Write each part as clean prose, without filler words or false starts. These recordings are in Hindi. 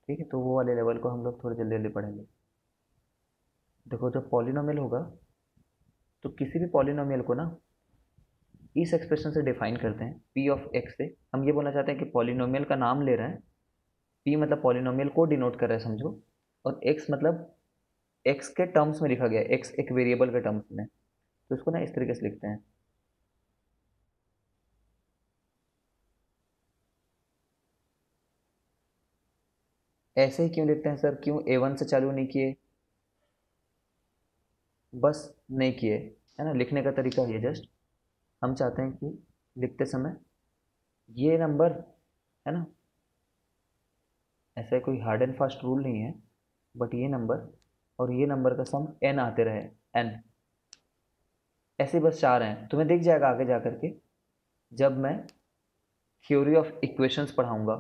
ठीक है, तो वो वाले लेवल को हम लोग थोड़ी जल्दी जल्दी पढ़ेंगे। देखो, जब पॉलिनोमियल होगा तो किसी भी पॉलिनोमियल को ना इस एक्सप्रेशन से डिफाइन करते हैं, पी ऑफ एक्स से। हम ये बोलना चाहते हैं कि पॉलिनोमियल का नाम ले रहे हैं, पी मतलब पॉलिनोमियल को डिनोट कर रहे हैं समझो, और एक्स मतलब एक्स के टर्म्स में लिखा गया है, एक्स एक वेरिएबल के टर्म्स में, तो इसको ना इस तरीके से लिखते हैं। ऐसे ही क्यों लिखते हैं सर, क्यों A1 से चालू नहीं किए? बस नहीं किए, है ना, लिखने का तरीका ये जस्ट, हम चाहते हैं कि लिखते समय ये नंबर, है ना, ऐसा कोई हार्ड एंड फास्ट रूल नहीं है, बट ये नंबर और ये नंबर का सम n आते रहे, n ऐसे बस चाह रहे हैं। तुम्हें दिख जाएगा आगे जा करके, जब मैं थ्योरी ऑफ इक्वेशंस पढ़ाऊंगा।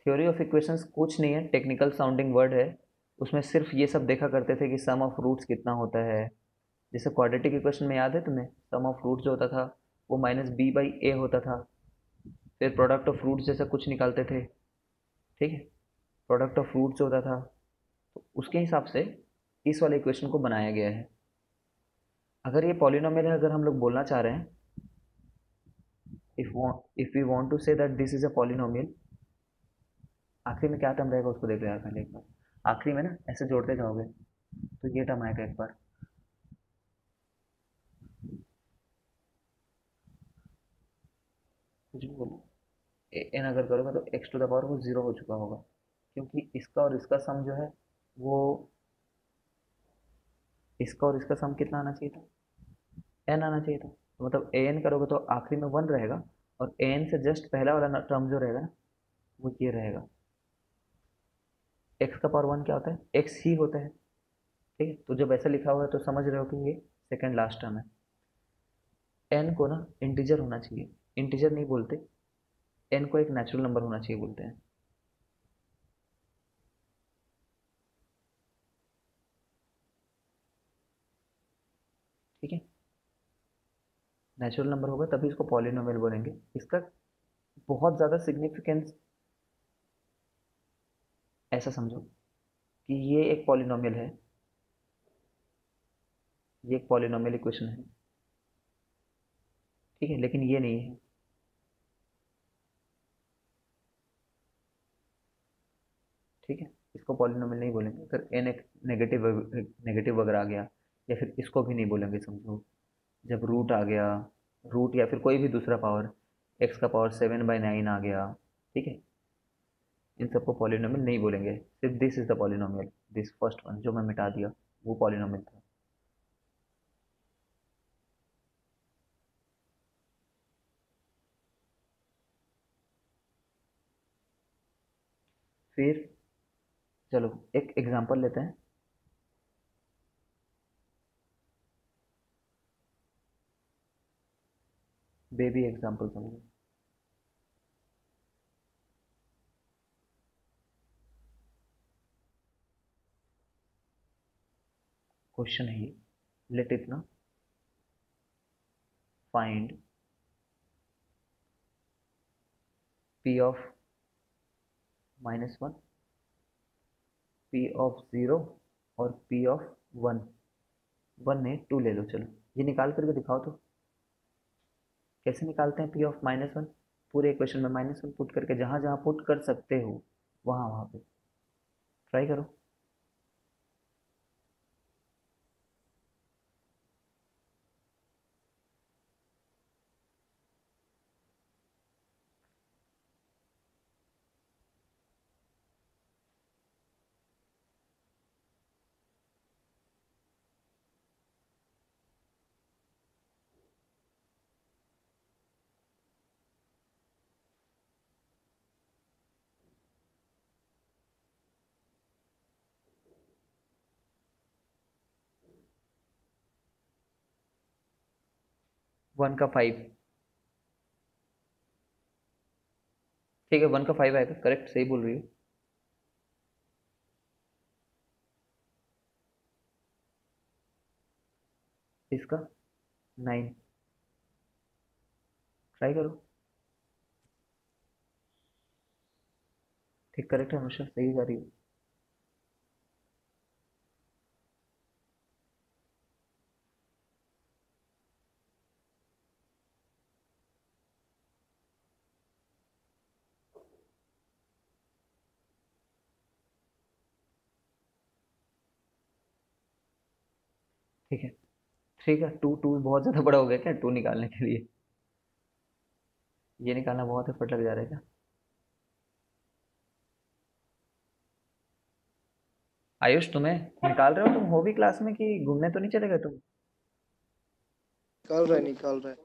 थ्योरी ऑफ इक्वेशंस कुछ नहीं है, टेक्निकल साउंडिंग वर्ड है, उसमें सिर्फ ये सब देखा करते थे कि सम ऑफ रूट्स कितना होता है। जैसे क्वाड्रेटिक इक्वेशन में याद है तुम्हें, सम ऑफ रूट्स जो होता था वो -b/a होता था। फिर प्रोडक्ट ऑफ रूट्स जैसा कुछ निकालते थे, ठीक है, प्रोडक्ट ऑफ रूट्स होता था, तो उसके हिसाब से इस वाले इक्वेशन को बनाया गया है। अगर ये पॉलिनोमियल है, अगर हम लोग बोलना चाह रहे हैं, if we want to say that this is a polynomial, आखिरी में क्या टर्म रहेगा उसको देख लो यार पहले एक बार। आखिरी में ना ऐसे जोड़ते जाओगे तो ये टर्म आएगा एक बार, कुछ भी बोलो, एन अगर करोगे तो एक्स टू द पावर वो जीरो हो चुका होगा, क्योंकि इसका और इसका सम जो है वो, इसका और इसका सम कितना आना चाहिए था, एन आना चाहिए था। तो मतलब ए एन करोगे तो आखिरी में वन रहेगा, और ए एन से जस्ट पहला वाला टर्म जो रहेगा ना वो ये रहेगा। एक्स का पावर वन क्या होता है, एक्स ही होता है, ठीक है, तो जब ऐसा लिखा हुआ है तो समझ रहे हो कि ये सेकंड लास्ट टर्म है। एन को ना इंटीजर होना चाहिए, इंटीजर नहीं बोलते, एन को एक नेचुरल नंबर होना चाहिए बोलते हैं। ठीक है, नेचुरल नंबर होगा तभी इसको पॉलिनोमियल बोलेंगे। इसका बहुत ज़्यादा सिग्निफिकेंस, ऐसा समझो कि ये एक पॉलिनोमियल है, ये एक पॉलिनोमियल इक्वेशन है, ठीक है, लेकिन ये नहीं है, ठीक है, इसको पॉलिनोमियल नहीं बोलेंगे। अगर एन एक नेगेटिव नेगेटिव वगैरह आ गया, या फिर इसको भी नहीं बोलेंगे समझो, जब रूट आ गया, रूट या फिर कोई भी दूसरा पावर, एक्स का पावर 7/9 आ गया, ठीक है, इन सबको पॉलिनोमियल नहीं बोलेंगे, सिर्फ this is the polynomial, this first one जो मैं मिटा दिया वो पॉलिनोमियल था। फिर चलो एक एग्जांपल लेते हैं। बेबी एग्जांपल समझो। क्वेश्चन है ये, लेट इट ना, find P of -1, P of zero, और पी ऑफ वन। वन नहीं, टू ले लो, चलो ये निकाल करके दिखाओ तो। कैसे निकालते हैं पी ऑफ -1? पूरे इक्वेशन में -1 पुट करके, जहां जहां पुट कर सकते हो वहां वहां पे ट्राई करो। 1 का 5, ठीक है, 1 का 5 आएगा, करेक्ट, सही बोल रही हो। इसका 9, ट्राई करो। ठीक, करेक्ट है अनुष्का, सही जा रही है। ठीक है। ठीक है, टू टू बहुत ज़्यादा बड़ा हो गया क्या टू निकालने के लिए? ये निकालना बहुत एफर्ट लग जा रहा है क्या? आयुष, तुम्हें निकाल रहे हो? तुम हो भी क्लास में कि घूमने तो नहीं चले गए तुम? निकाल रहा है।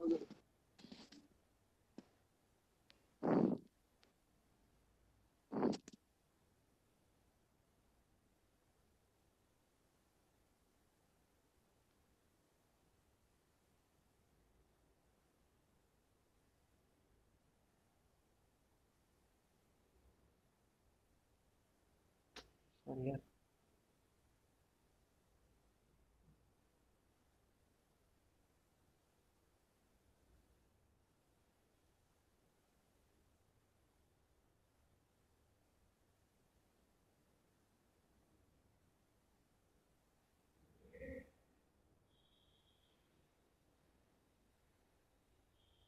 अरे यार।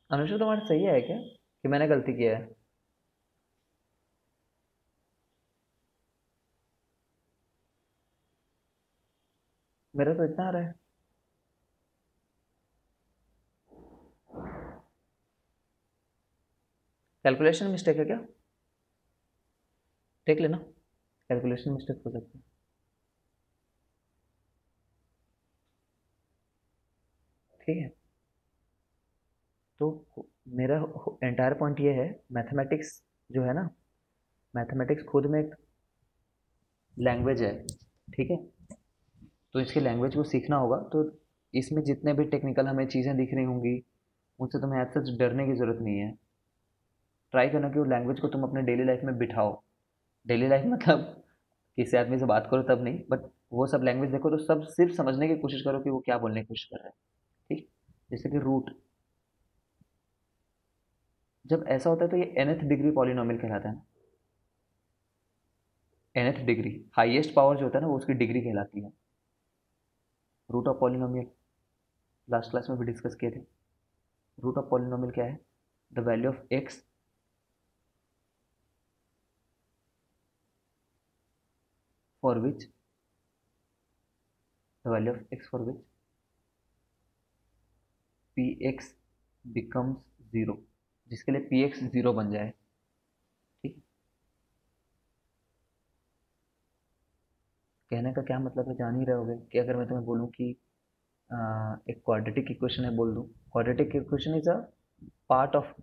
अनुष्का, तुम्हारा सही है क्या कि मैंने गलती किया है? मेरा तो इतना आ रहा है। कैलकुलेशन मिस्टेक है क्या? देख लेना, कैलकुलेशन मिस्टेक हो सकती है। ठीक है। तो मेरा एंटायर पॉइंट ये है, मैथमेटिक्स जो है ना, मैथमेटिक्स खुद में एक लैंग्वेज है। ठीक है। तो इसकी लैंग्वेज को सीखना होगा, तो इसमें जितने भी टेक्निकल हमें चीज़ें दिख रही होंगी, उनसे तुम्हें एज सच डरने की ज़रूरत नहीं है। ट्राई करना कि वो लैंग्वेज को तुम अपने डेली लाइफ में बिठाओ। डेली लाइफ मतलब किसी आदमी से बात करो तब नहीं, बट वो सब लैंग्वेज देखो तो सब सिर्फ समझने की कोशिश करो कि वो क्या बोलने की कोशिश कर रहा है। ठीक। जैसे कि रूट, जब ऐसा होता है तो ये nth डिग्री पॉलिनोमियल कहलाता है ना। nth डिग्री, हाईएस्ट पावर जो होता है ना, वो उसकी डिग्री कहलाती है। Root of polynomial last class में भी डिस्कस किए थे। रूट ऑफ पॉलिनोमियल क्या है? The value of x for which, the value of x for which P x becomes zero, जिसके लिए पी एक्स ज़ीरो बन जाए। ठीक। कहने का क्या मतलब है जान ही रहे होगे कि अगर मैं तुम्हें बोलूँ कि एक क्वाड्रेटिक इक्वेशन है, बोल दूँ quadratic equation is a part of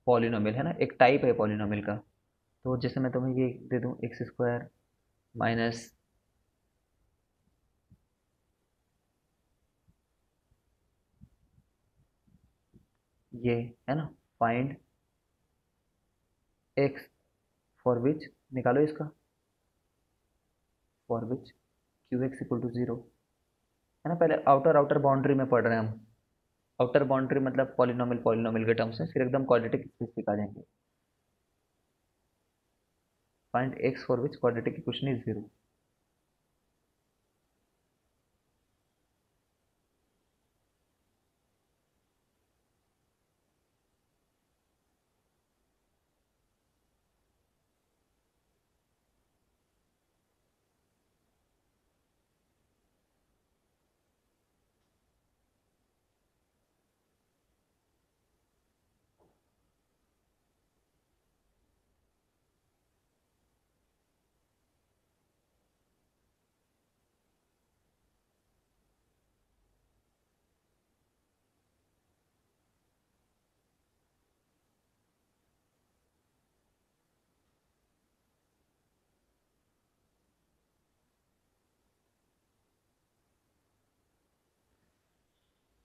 polynomial, है ना, एक टाइप है पॉलिनोमियल का। तो जैसे मैं तुम्हें ये दे दूँ एक्स स्क्वायर माइनस ये, है ना, फाइंड एक्स फॉर विच, निकालो इसका, for which Q X equal to zero, है ना। पहले आउटर आउटर बाउंड्री में पढ़ रहे हैं हम। आउटर बाउंड्री मतलब पॉलिनोमियल पॉलिनोमियल के टर्म्स में, फिर एकदम क्वाड्रेटिक स्पेसिफिक आ जाएंगे। Find X for which quadratic equation is zero.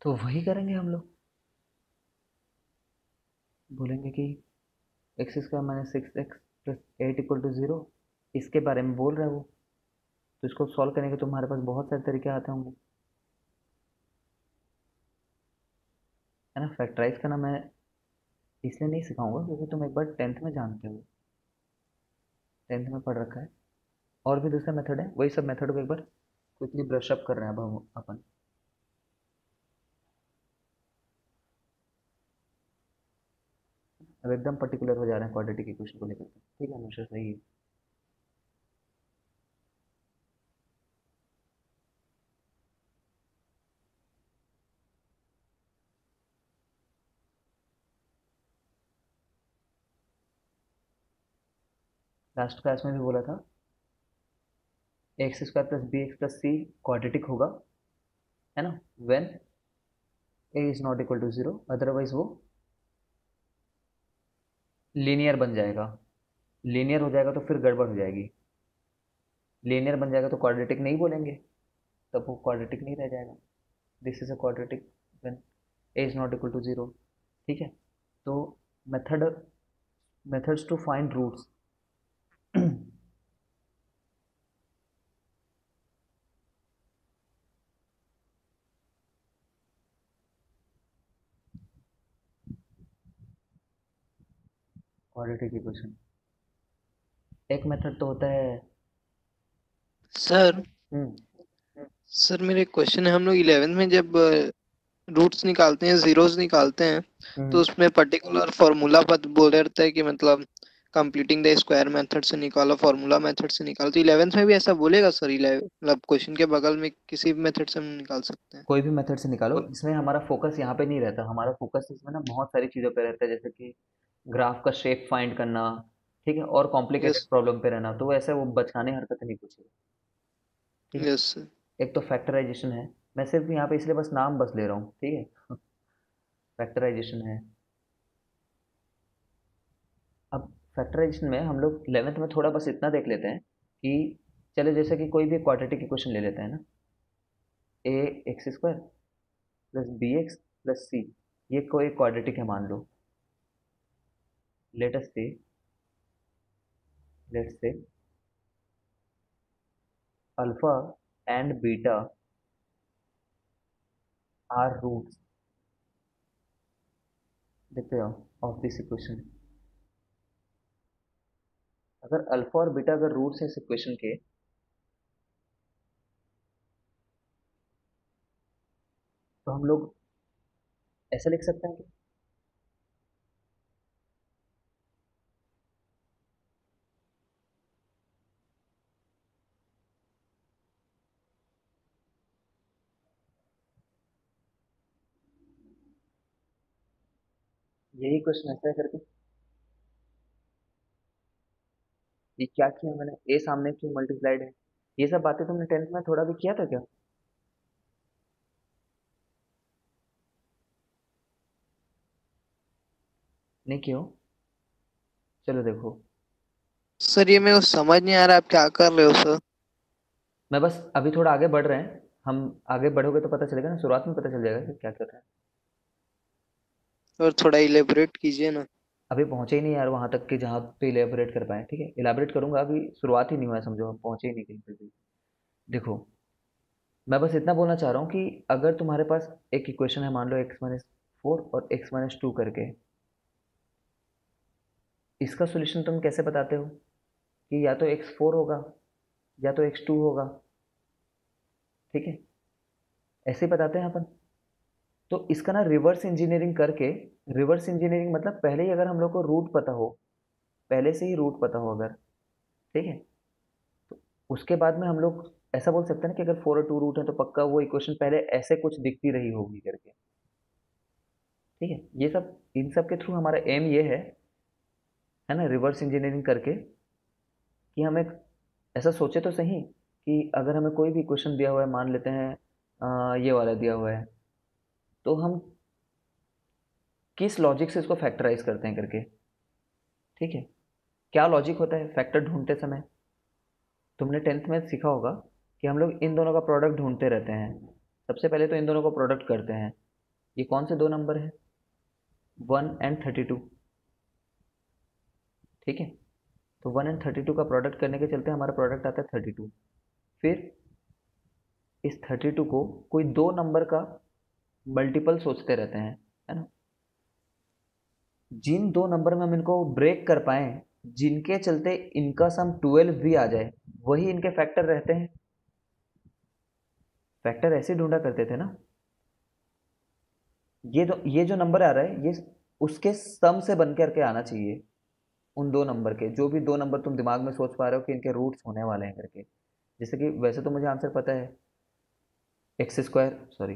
तो वही करेंगे हम लोग। बोलेंगे कि X square minus six X plus eight equal to zero, इसके बारे में बोल रहे हैं वो। तो इसको सॉल्व करने के तुम्हारे पास बहुत सारे तरीके आते होंगे, है ना। फैक्टराइज करना मैं इसलिए नहीं सिखाऊंगा क्योंकि तुम एक बार टेंथ में जानते हो। 10th में पढ़ रखा है। और भी दूसरा मेथड है, वही सब मेथड को एक बार क्विकली ब्रश अप कर रहे हैं अब हम अपन। अब एकदम पर्टिकुलर हो जा रहे हैं क्वाड्रेटिक इक्वेशन को लेकर के। ठीक है हमेशा सही है। लास्ट क्लास में भी बोला था X square plus B x plus C quadratic होगा, है ना, when A is not equal to zero, otherwise वो लीनियर बन जाएगा। लीनियर हो जाएगा तो फिर गड़बड़ हो जाएगी। लीनियर बन जाएगा तो क्वाड्रेटिक नहीं बोलेंगे, तब वो क्वाड्रेटिक नहीं रह जाएगा। This is a quadratic when A is not equal to zero. ठीक है, तो method methods to find roots. Quadratic equation एक मेथड तो होता है। Sir hmm. सर मेरे क्वेश्चन है, हम लोग 11th में जब रूट्स निकालते हैं, जीरोस निकालते हैं, तो हम्म। उसमें पर्टिकुलर फार्मूला बत बोल रहे थे कि मतलब कंप्लीटिंग द स्क्वायर मेथड से निकालो, फार्मूला मेथड से निकालो। तो 11th में भी ऐसा बोलेगा सर? 11 मतलब क्वेश्चन के बगल में किसी भी मेथड से हम निकाल सकते हैं? कोई भी मेथड से निकालो, इसमें हमारा फोकस यहाँ पे नहीं रहता। हमारा फोकस इसमें ना बहुत सारी चीज़ों पे रहता है, जैसे कि ग्राफ का शेप फाइंड करना, ठीक है, और यस। कॉम्प्लिकेटेड प्रॉब्लम पे रहना। तो वैसे वो बचकाने हरकतें नहीं पूछेगा। ठीक है, यस सर। एक तो फैक्टराइजेशन है। मैं सिर्फ यहाँ पे इसलिए बस नाम बस ले रहा हूँ, ठीक है। फैक्टराइजेशन है। अब फैक्टराइजेशन में हम लोग 11th में थोड़ा बस इतना देख लेते हैं कि चलो जैसे कि कोई भी क्वाड्रेटिक इक्वेशन ले लेते हैं ना, A x square plus B x plus C, ये कोई क्वाड्रेटिक है मान लो। लेट अस से let's say alpha and beta are roots, देखते जाओ, ऑफ दिस इक्वेशन। अगर अल्फा और बीटा अगर रूट्स हैं इस इक्वेशन के, तो हम लोग ऐसा लिख सकते हैं कि यही क्वेश्चन ऐसा है करके। ये क्या किया मैंने, ए सामने क्यों मल्टीप्लाइड है, ये सब बातें तुमने 10th में थोड़ा भी किया था क्या? नहीं क्यों? चलो देखो, सर ये मेरे को समझ नहीं आ रहा, आप क्या कर रहे हो सर? मैं बस अभी थोड़ा आगे बढ़ रहे हैं हम। आगे बढ़ोगे तो पता चलेगा ना, शुरुआत में पता चल जाएगा कि क्या कर रहे हैं। और थोड़ा इलेबोरेट कीजिए ना। अभी पहुंचे ही नहीं यार वहां तक कि जहाँ पे इलेबोरेट कर पाए। ठीक है, इलेबोरेट करूंगा, अभी शुरुआत ही नहीं हुआ है, समझो, हम पहुंचे ही नहीं कहीं पे भी। देखो, मैं बस इतना बोलना चाह रहा हूँ कि अगर तुम्हारे पास एक इक्वेशन है, मान लो x-4 और x-2 करके, इसका सॉल्यूशन तुम कैसे बताते हो कि या तो x4 होगा या तो x2 होगा। ठीक है, ऐसे ही बताते हैं अपन। तो इसका ना रिवर्स इंजीनियरिंग करके, रिवर्स इंजीनियरिंग मतलब पहले ही अगर हम लोग को रूट पता हो, पहले से ही रूट पता हो अगर, ठीक है, तो उसके बाद में हम लोग ऐसा बोल सकते हैं ना कि अगर 4 और 2 रूट है तो पक्का वो इक्वेशन पहले ऐसे कुछ दिखती रही होगी करके। ठीक है, ये सब इन सब के थ्रू हमारा एम ये है ना, रिवर्स इंजीनियरिंग करके, कि हम एक ऐसा सोचे तो सही कि अगर हमें कोई भी क्वेश्चन दिया हुआ है, मान लेते हैं ये वाला दिया हुआ है, तो हम किस लॉजिक से इसको फैक्टराइज करते हैं करके। ठीक है, क्या लॉजिक होता है फैक्टर ढूंढते समय? तुमने 10th में सीखा होगा कि हम लोग इन दोनों का प्रोडक्ट ढूंढते रहते हैं। सबसे पहले तो इन दोनों का प्रोडक्ट करते हैं। ये कौन से दो नंबर है, 1 and 32। ठीक है, तो 1 and 32 का प्रोडक्ट करने के चलते हमारा प्रोडक्ट आता है 32। फिर इस 32 को कोई दो नंबर का मल्टीपल सोचते रहते हैं, है ना। जिन दो नंबर में हम इनको ब्रेक कर पाए, जिनके चलते इनका सम 12 भी आ जाए वही इनके फैक्टर रहते हैं। फैक्टर ऐसे ढूंढा करते थे ना। ये जो नंबर आ रहा है ये उसके सम से बन करके आना चाहिए। उन दो नंबर के, जो भी दो नंबर तुम दिमाग में सोच पा रहे हो कि इनके रूट्स होने वाले हैं करके। जैसे कि वैसे तो मुझे आंसर पता है, एक्स स्क्वायर, सॉरी,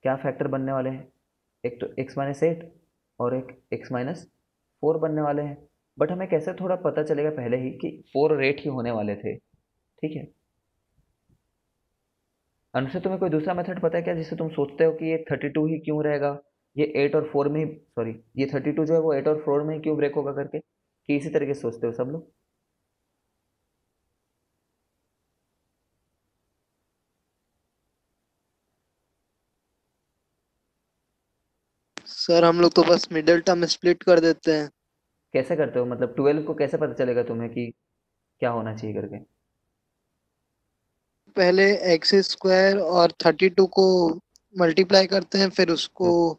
क्या फैक्टर बनने वाले हैं, एक तो x-8 और एक x-4 बनने वाले हैं। बट हमें कैसे थोड़ा पता चलेगा पहले ही कि 4 और 8 ही होने वाले थे। ठीक है। अनुसार तुम्हें कोई दूसरा मेथड पता है क्या जिससे तुम सोचते हो कि ये 32 ही क्यों रहेगा, ये 8 और 4 में ही, सॉरी, ये 32 जो है वो 8 और 4 में ही क्यों ब्रेक होगा करके, कि इसी तरीके से सोचते हो सब लोग? सर हम लोग तो बस मिडिल टर्म स्प्लिट कर देते हैं। कैसे करते हो, मतलब 12 को कैसे पता चलेगा तुम्हें कि क्या होना चाहिए करके? पहले एक्स स्क्वायर और 32 को मल्टीप्लाई करते हैं, फिर उसको हम्म,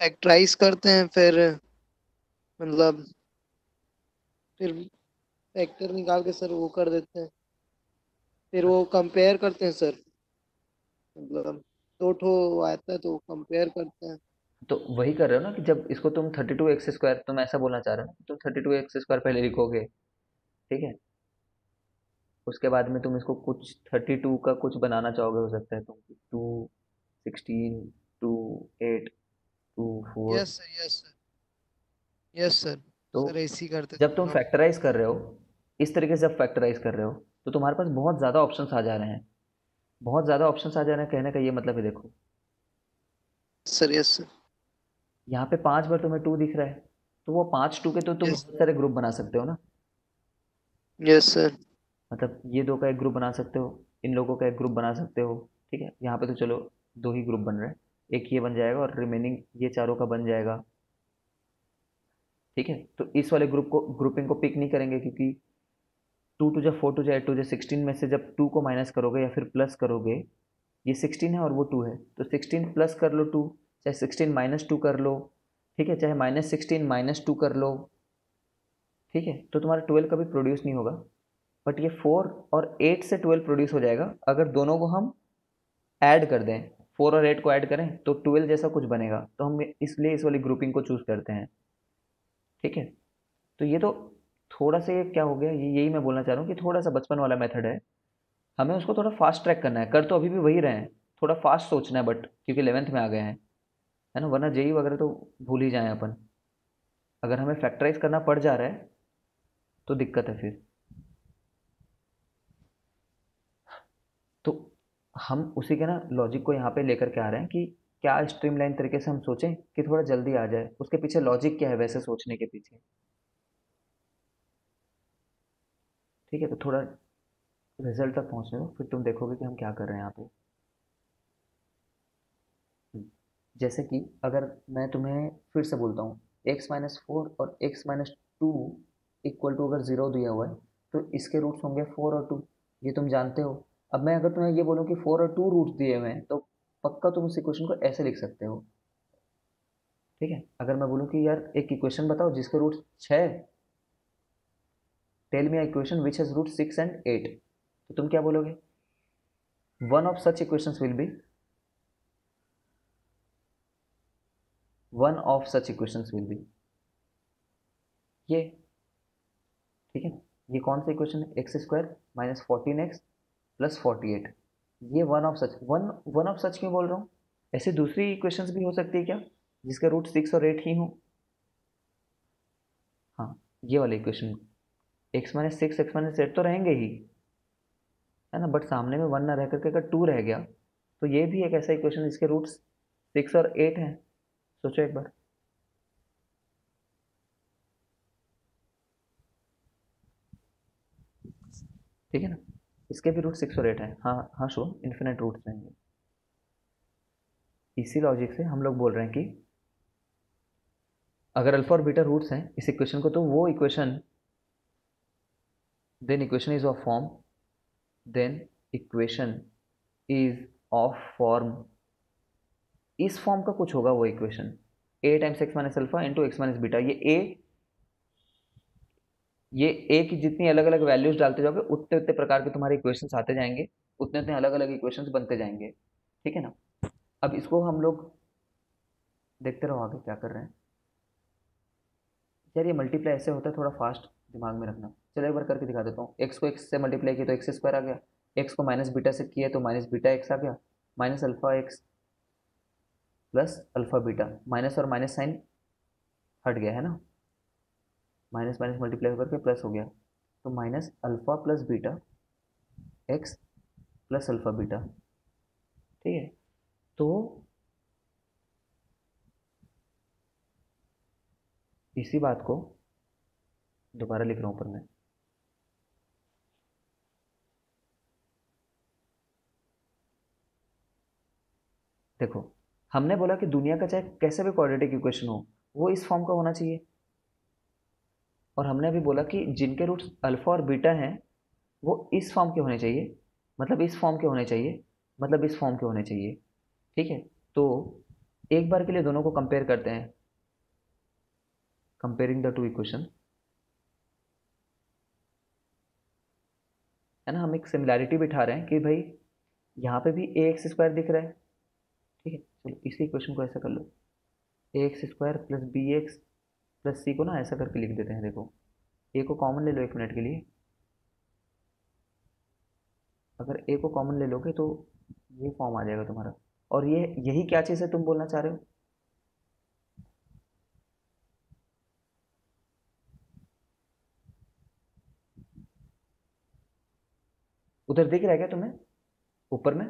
फैक्टराइज करते हैं, फिर मतलब फिर फैक्टर निकाल के सर वो कर देते हैं, फिर वो कंपेयर करते हैं सर। मतलब दो ठो आता है तो कंपेयर करते हैं। तो वही कर रहे हो ना कि जब इसको तुम 32 x स्क्वायर, तुम ऐसा बोलना चाह रहे हो ना, तुम 32 x स्क्वायर पहले लिखोगे। ठीक है। उसके बाद में तुम इसको कुछ 32 का कुछ बनाना चाहोगे, हो सकता है तुम 2, 16, 2, 8, 2, 4। Yes sir, yes sir, yes sir. तो सर ऐसे ही करते थे जब हम तुम लोग। फैक्टराइज कर रहे हो, इस तरीके से जब फैक्टराइज कर रहे हो, तो तुम्हारे पास बहुत ज़्यादा ऑप्शंस आ जा रहे हैं। बहुत ज़्यादा ऑप्शंस आ जा रहे हैं कहने का ये मतलब है, देखो, सर यस सर। यहाँ पे 5 बार तुम्हें 2 दिख रहा है, तो वो 5 2 के तो तुम यस, बहुत सारे ग्रुप बना सकते हो ना। Yes sir. मतलब ये दो का एक ग्रुप बना सकते हो, इन लोगों का एक ग्रुप बना सकते हो। ठीक है, यहाँ पे तो चलो दो ही ग्रुप बन रहे हैं, एक ये बन जाएगा और रिमेनिंग ये चारों का बन जाएगा। ठीक है, तो इस वाले ग्रुप को, ग्रुपिंग को पिक नहीं करेंगे क्योंकि 2 2 जा 4 2 जा 8 2 जा 16 में से जब 2 को माइनस करोगे या फिर प्लस करोगे, ये 16 है और वो 2 है, तो 16 प्लस कर लो 2, चाहे 16 - 2 कर लो। ठीक है, चाहे -16 - 2 कर लो। ठीक है, तो तुम्हारा 12 कभी प्रोड्यूस नहीं होगा। बट ये 4 और 8 से 12 प्रोड्यूस हो जाएगा अगर दोनों को हम ऐड कर दें। 4 और 8 को ऐड करें तो 12 जैसा कुछ बनेगा, तो हम इसलिए इस वाली ग्रुपिंग को चूज करते हैं। ठीक है, तो ये तो थोड़ा सा ये क्या हो गया, ये यही मैं बोलना चाह रहा हूँ कि थोड़ा सा बचपन वाला मेथड है। हमें उसको थोड़ा फास्ट ट्रैक करना है, कर तो अभी भी वही रहे हैं, थोड़ा फास्ट सोचना है, बट क्योंकि 11th में आ गए हैं, है ना, वरना जेई वगैरह तो भूल ही जाएं अपन। अगर हमें फैक्टराइज करना पड़ जा रहा है तो दिक्कत है फिर। तो हम उसी के ना लॉजिक को यहाँ पे लेकर के आ रहे हैं कि क्या स्ट्रीमलाइन तरीके से हम सोचें कि थोड़ा जल्दी आ जाए, उसके पीछे लॉजिक क्या है वैसे सोचने के पीछे। ठीक है, तो थोड़ा रिजल्ट तक पहुँचने दो, फिर तुम देखोगे कि हम क्या कर रहे हैं यहाँ पे। जैसे कि अगर मैं तुम्हें फिर से बोलता हूँ, x-4 और x-2 इक्वल टू अगर 0 दिया हुआ है तो इसके रूट्स होंगे 4 और 2, ये तुम जानते हो। अब मैं अगर तुम्हें ये बोलूँ कि 4 और 2 रूट्स दिए हुए हैं तो पक्का तुम उस इक्वेशन को ऐसे लिख सकते हो। ठीक है, अगर मैं बोलूँ कि यार एक इक्वेशन बताओ जिसके roots 6, tell me equation which has root 6 and 8, तो तुम क्या बोलोगे? One of such equations will be, one of such equations will be ये। ठीक है, ये कौन सा इक्वेशन है? x² - 14x + 48, ये one of such, one of सच क्यों बोल रहा हूँ? ऐसे दूसरी इक्वेशंस भी हो सकती है क्या जिसका रूट 6 और 8 ही हो? हाँ, ये वाले इक्वेशन, x-6 x-8 तो रहेंगे ही, है ना, बट सामने में वन ना रह करके अगर 2 रह गया तो ये भी एक ऐसा इक्वेशन जिसके रूट्स 6 और 8 हैं। सोचो एक बार। ठीक है ना, इसके भी रूट 6 और 8 हैं, हाँ हाँ श्योर, इन्फिनेट रूट्स रहेंगे। इसी लॉजिक से हम लोग बोल रहे हैं कि अगर अल्फा और बीटा रूट्स हैं इस इक्वेशन को, तो वो equation, then equation is of form, then equation is of form, इस फॉर्म का कुछ होगा वो equation, a times x - alpha into x - beta. ये a ये ए की जितनी अलग अलग वैल्यूज डालते जाओगे उतने उतने प्रकार के तुम्हारे इक्वेशंस आते जाएंगे, उतने उतने अलग अलग इक्वेशंस बनते जाएंगे। ठीक है ना। अब इसको हम लोग देखते रहो आगे क्या कर रहे हैं। यार ये मल्टीप्लाई ऐसे होता है, थोड़ा फास्ट दिमाग में रखना। चलो एक बार करके दिखा देता हूँ। एक्स को एक्स से मल्टीप्लाई किया तो एक्स स्क्वायर आ गया, एक्स को माइनस बीटा से किया तो माइनस बीटा एक्स आ गया, minus alpha x plus alpha beta, minus और माइनस साइन हट गया है ना, माइनस माइनस मल्टीप्लाई होकर के प्लस हो गया, तो minus alpha plus beta x plus alpha beta. ठीक है। तो इसी बात को दोबारा लिख रहा हूँ ऊपर में। देखो, हमने बोला कि दुनिया का चाहे कैसे भी क्वाड्रेटिक इक्वेशन हो वो इस फॉर्म का होना चाहिए, और हमने अभी बोला कि जिनके रूट्स अल्फा और बीटा हैं वो इस फॉर्म के होने चाहिए, मतलब इस फॉर्म के होने चाहिए, मतलब इस फॉर्म के होने चाहिए। ठीक है। तो एक बार के लिए दोनों को कंपेयर करते हैं, कंपेयरिंग द टू इक्वेशन, है ना। हम एक सिमिलैरिटी बिठा रहे हैं कि भाई यहाँ पे भी ए एक्स स्क्वायर दिख रहा है। ठीक है, चलो इसी इक्वेशन को ऐसा कर लो, a x square plus B x plus c को ना ऐसा करके लिख देते हैं। देखो, ए को कॉमन ले लो एक मिनट के लिए, अगर ए को कॉमन ले लोगे तो ये फॉर्म आ जाएगा तुम्हारा। और ये यही क्या चीज़ है तुम बोलना चाह रहे हो? उधर दिख रहा है क्या तुम्हें ऊपर में?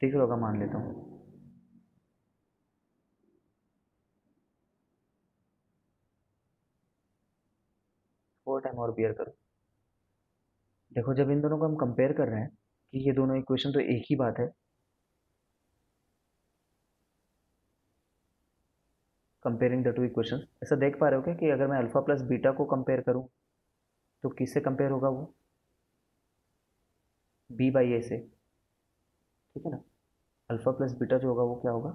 दिख रहा होगा मान लेता हूँ। थोड़ा टाइम और बियर करो। देखो, जब इन दोनों को हम कंपेयर कर रहे हैं कि ये दोनों इक्वेशन तो एक ही बात है, कंपेयरिंग द टू इक्वेशन, ऐसा देख पा रहे हो क्या कि अगर मैं अल्फा प्लस बीटा को कंपेयर करूं तो किससे कंपेयर होगा वो? बी बाई ए से। ठीक है ना। अल्फा प्लस बीटा जो होगा वो क्या होगा?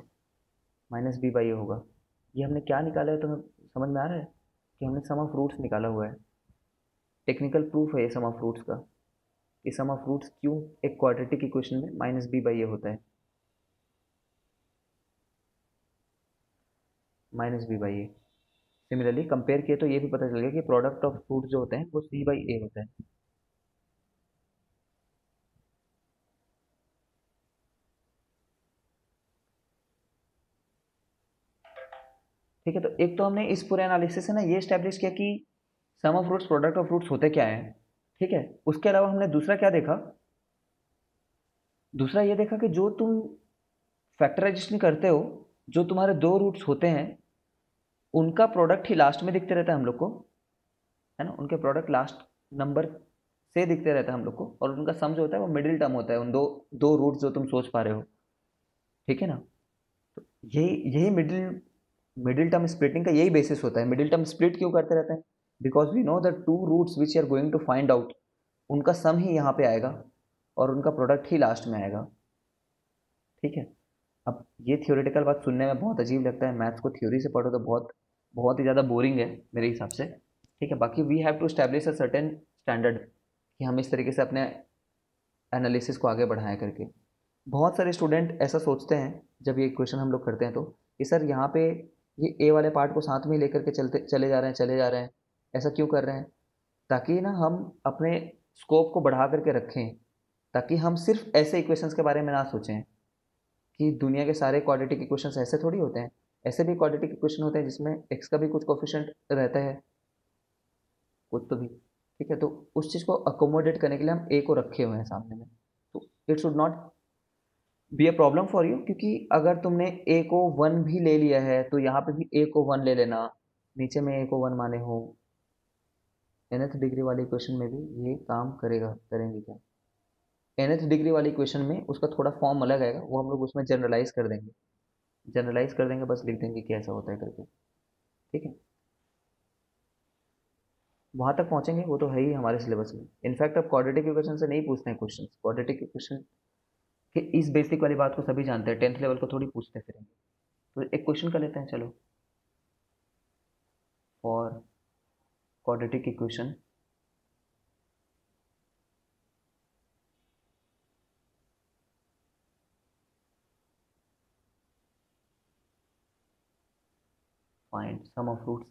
माइनस बी बाई ए होगा। ये हमने क्या निकाला है तुम्हें समझ में आ रहा है? कि हमने सम ऑफ रूट्स निकाला हुआ है। टेक्निकल प्रूफ है ये सम ऑफ रूट्स का, कि सम ऑफ रूट्स क्यों एक क्वाड्रेटिक इक्वेशन में माइनस बी बाई ए होता है, minus B by A. Similarly compare किए तो ये भी पता चल गया कि प्रोडक्ट ऑफ फ्रूट जो होते हैं वो सी बाई ए होता है। ठीक है। तो एक तो हमने इस पूरे एनालिसिस से ना ये स्टैब्लिश किया कि sum of roots product of roots होते क्या है। ठीक है। उसके अलावा हमने दूसरा क्या देखा? दूसरा ये देखा कि जो तुम फैक्टराइजेशन करते हो, जो तुम्हारे दो रूट्स होते हैं उनका प्रोडक्ट ही लास्ट में दिखते रहता है हम लोग को, है ना। उनके प्रोडक्ट लास्ट नंबर से दिखते रहता है हम लोग को, और उनका सम जो होता है वो मिडिल टर्म होता है, उन दो दो रूट्स जो तुम सोच पा रहे हो। ठीक है ना। तो यही यही मिडिल मिडिल टर्म स्प्लिटिंग का यही बेसिस होता है। मिडिल टर्म स्प्लिट क्यों करते रहते हैं? Because we know the two roots which are going to find out, उनका सम ही यहाँ पे आएगा और उनका प्रोडक्ट ही लास्ट में आएगा। ठीक है। अब ये थियोरेटिकल बात सुनने में बहुत अजीब लगता है, मैथ्स को थ्योरी से पढ़ो तो बहुत बहुत ही ज़्यादा बोरिंग है मेरे हिसाब से। ठीक है। बाकी we have to establish a certain standard कि हम इस तरीके से अपने एनालिसिस को आगे बढ़ाएं करके। बहुत सारे स्टूडेंट ऐसा सोचते हैं जब ये क्वेश्चन हम लोग करते हैं तो, कि सर यहाँ पे ये ए वाले पार्ट को साथ में ही लेकर के चले जा रहे हैं, चले जा रहे हैं, ऐसा क्यों कर रहे हैं? ताकि ना हम अपने स्कोप को बढ़ा करके रखें, ताकि हम सिर्फ ऐसे इक्वेशंस के बारे में ना सोचें कि दुनिया के सारे क्वाड्रेटिक इक्वेशंस ऐसे थोड़ी होते हैं। ऐसे भी क्वाड्रेटिक इक्वेशन होते हैं जिसमें एक्स का भी कुछ कोफिशिएंट रहता है, कुछ तो भी। ठीक है। तो उस चीज़ को अकोमोडेट करने के लिए हम ए को रखे हुए हैं सामने में। तो it should not be a problem for you, क्योंकि अगर तुमने ए को वन भी ले लिया है तो यहाँ पे भी ए को वन ले लेना, नीचे में ए को वन माने हो। nth डिग्री वाली इक्वेशन में भी ये काम करेगा, करेंगे क्या? nth डिग्री वाली इक्वेशन में उसका थोड़ा फॉर्म अलग आएगा, वो हम लोग उसमें जनरलाइज कर देंगे, जनरलाइज कर देंगे, बस लिख देंगे कि ऐसा होता है करके। ठीक है। वहां तक पहुंचेंगे, वो तो है ही हमारे सिलेबस में। इनफैक्ट अब क्वाड्रेटिक इक्वेशन से नहीं पूछते हैं क्वेश्चन, क्वाड्रेटिक इक्वेशन कि इस बेसिक वाली बात को सभी जानते हैं, 10th लेवल को थोड़ी पूछते फिरेंगे। तो एक क्वेश्चन कर लेते हैं चलो। For quadratic equation find sum of roots.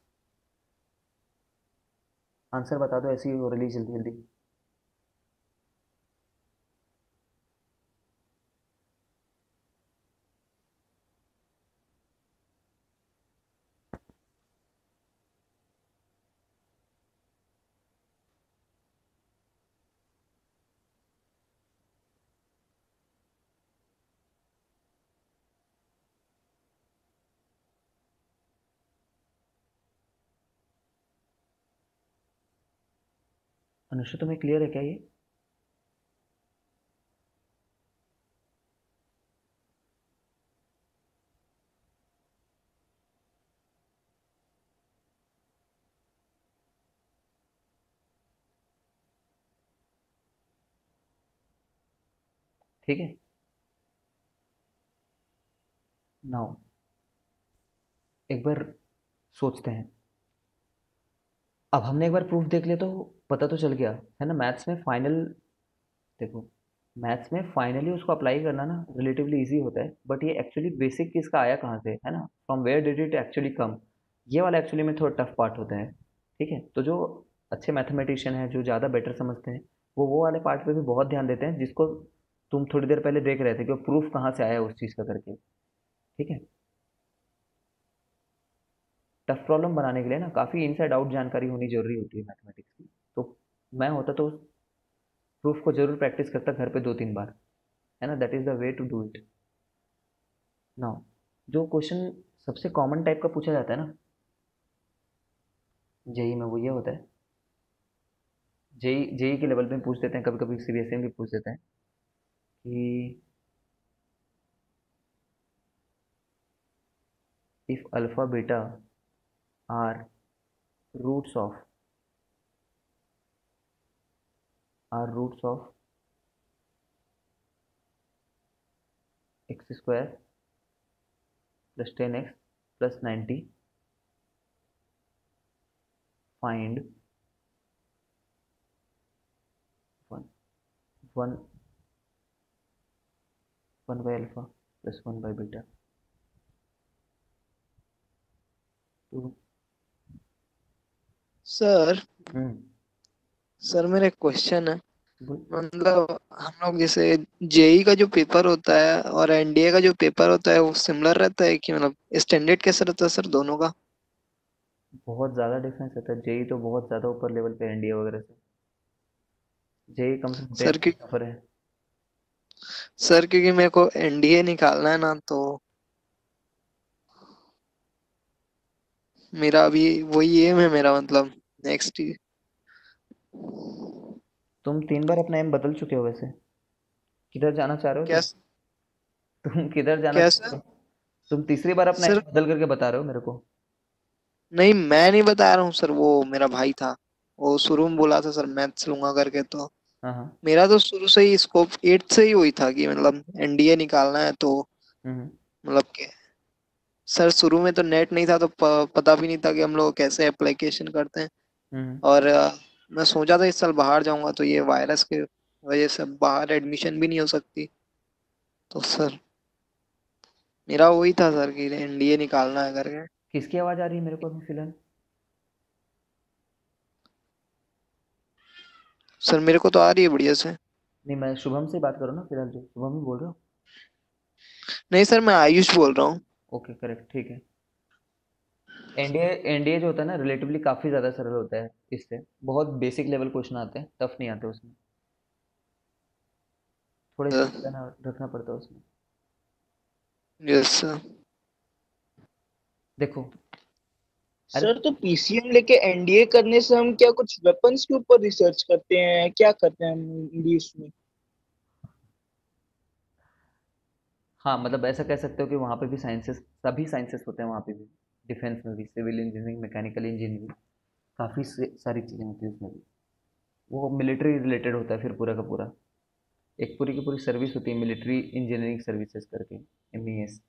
Answer बता दो ऐसे ही ओरली, जल्दी जल्दी। अनुष्का तुम्हें क्लियर है क्या ये? ठीक है। नाउ एक बार सोचते हैं। अब हमने एक बार प्रूफ देख लिया तो पता तो चल गया है ना। मैथ्स में फाइनल, देखो, मैथ्स में फाइनली उसको अप्लाई करना ना रिलेटिवली इजी होता है, बट ये एक्चुअली बेसिक किसका आया कहाँ से, है ना, from where did it actually come. ये वाला एक्चुअली में थोड़ा टफ पार्ट होता है। ठीक है, तो जो अच्छे मैथमेटिशियन हैं, जो ज़्यादा बेटर समझते हैं, वो वाले पार्ट पे भी बहुत ध्यान देते हैं, जिसको तुम थोड़ी देर पहले देख रहे थे कि वो प्रूफ कहाँ से आया उस चीज़ का करके। ठीक है। टफ प्रॉब्लम बनाने के लिए ना काफ़ी इनसाइड आउट जानकारी होनी जरूरी होती है मैथमेटिक्स की। तो मैं होता तो प्रूफ को जरूर प्रैक्टिस करता घर पे 2-3 बार, है ना। That is the way to do it. Now जो क्वेश्चन सबसे कॉमन टाइप का पूछा जाता है ना जेई में, वो ये होता है। जेई जेई के लेवल में पूछ देते हैं, कभी कभी सीबीएसई में भी पूछ देते हैं कि if alpha beta are roots of X square plus 10x plus 90, find one one one by alpha plus one by beta. तो सर हम्म सर मेरा एक क्वेश्चन है। बोल। मतलब हम लोग जैसे जेई का जो पेपर होता है और एनडीए का जो पेपर होता है वो सिमिलर रहता है कि मतलब स्टैंडर्ड कैसा रहता है सर दोनों का? बहुत ज़्यादा डिफरेंस रहता है। जेई तो बहुत ज़्यादा ऊपर लेवल पे एनडीए वगैरह से। जेई कम से कम टेन सर की टफर है। सर क्योंकि मेरे को एनडीए निकालना है ना, तो मेरा अभी वही एम है मेरा, मतलब नेक्स्ट। तुम 3 बार अपना एम बदल चुके हो वैसे। किधर जाना चाह रहे हो तुम? कैसे? तुम किधर जाना चाह कैसे? रहे हो? तुम तीसरी बार अपना सर एम बदल करके बता रहे हो मेरे को। नहीं, मैं नहीं बता रहा हूँ सर, वो मेरा भाई था। वो शुरू में बोला था सर मैथ्स लूंगा करके, तो हाँ हाँ। मेरा तो शुरू से ही स्कोप 8 से ही हुई था कि मतलब एनडीए निकालना है, तो हम्म मतलब कि सर शुरू में तो नेट नहीं था, तो पता भी नहीं था कि हम लोग कैसे एप्लीकेशन करते हैं। हम्म। और मैं सोचा था इस साल बाहर जाऊंगा, तो ये वायरस के वजह से बाहर एडमिशन भी नहीं हो सकती। तो सर मेरा वही था सर कि एनडीए निकालना है करके। किसकी आवाज़ आ रही है मेरे को अभी फिलहाल? सर मेरे को तो आ रही है बढ़िया से। नहीं, मैं शुभम से बात करो ना फिलहाल, जो शुभम ही बोल रहे हो। नहीं सर, मैं आयुष बोल रहा हूँ। ओके करेक्ट, ठीक है। एनडीए एनडीए जो होता है ना रिलेटिवली काफ़ी ज़्यादा सरल होता है। इससे बहुत बेसिक लेवल क्वेश्चन आते हैं, टफ नहीं आते उसमें। थोड़े सर हिसाब रहना रखना पड़ता है उसमें। Yes sir. देखो, अरे सर तो पीसीएम लेके एनडीए करने से हम क्या कुछ वेपन्स के ऊपर रिसर्च करते हैं, क्या करते हैं हम इंग्लिश में? हाँ, मतलब ऐसा कह सकते हो कि वहाँ पे भी साइंसेस, सभी साइंसेस होते हैं वहाँ पे भी। डिफेंस में भी, सिविल इंजीनियरिंग, मैकेनिकल इंजीनियरिंग, काफ़ी सारी चीज़ें होती हैं उसमें भी। वो मिलिट्री रिलेटेड होता है फिर पूरा का पूरा। एक पूरी की पूरी सर्विस होती है मिलिट्री इंजीनियरिंग सर्विसेज करके, एमईएस।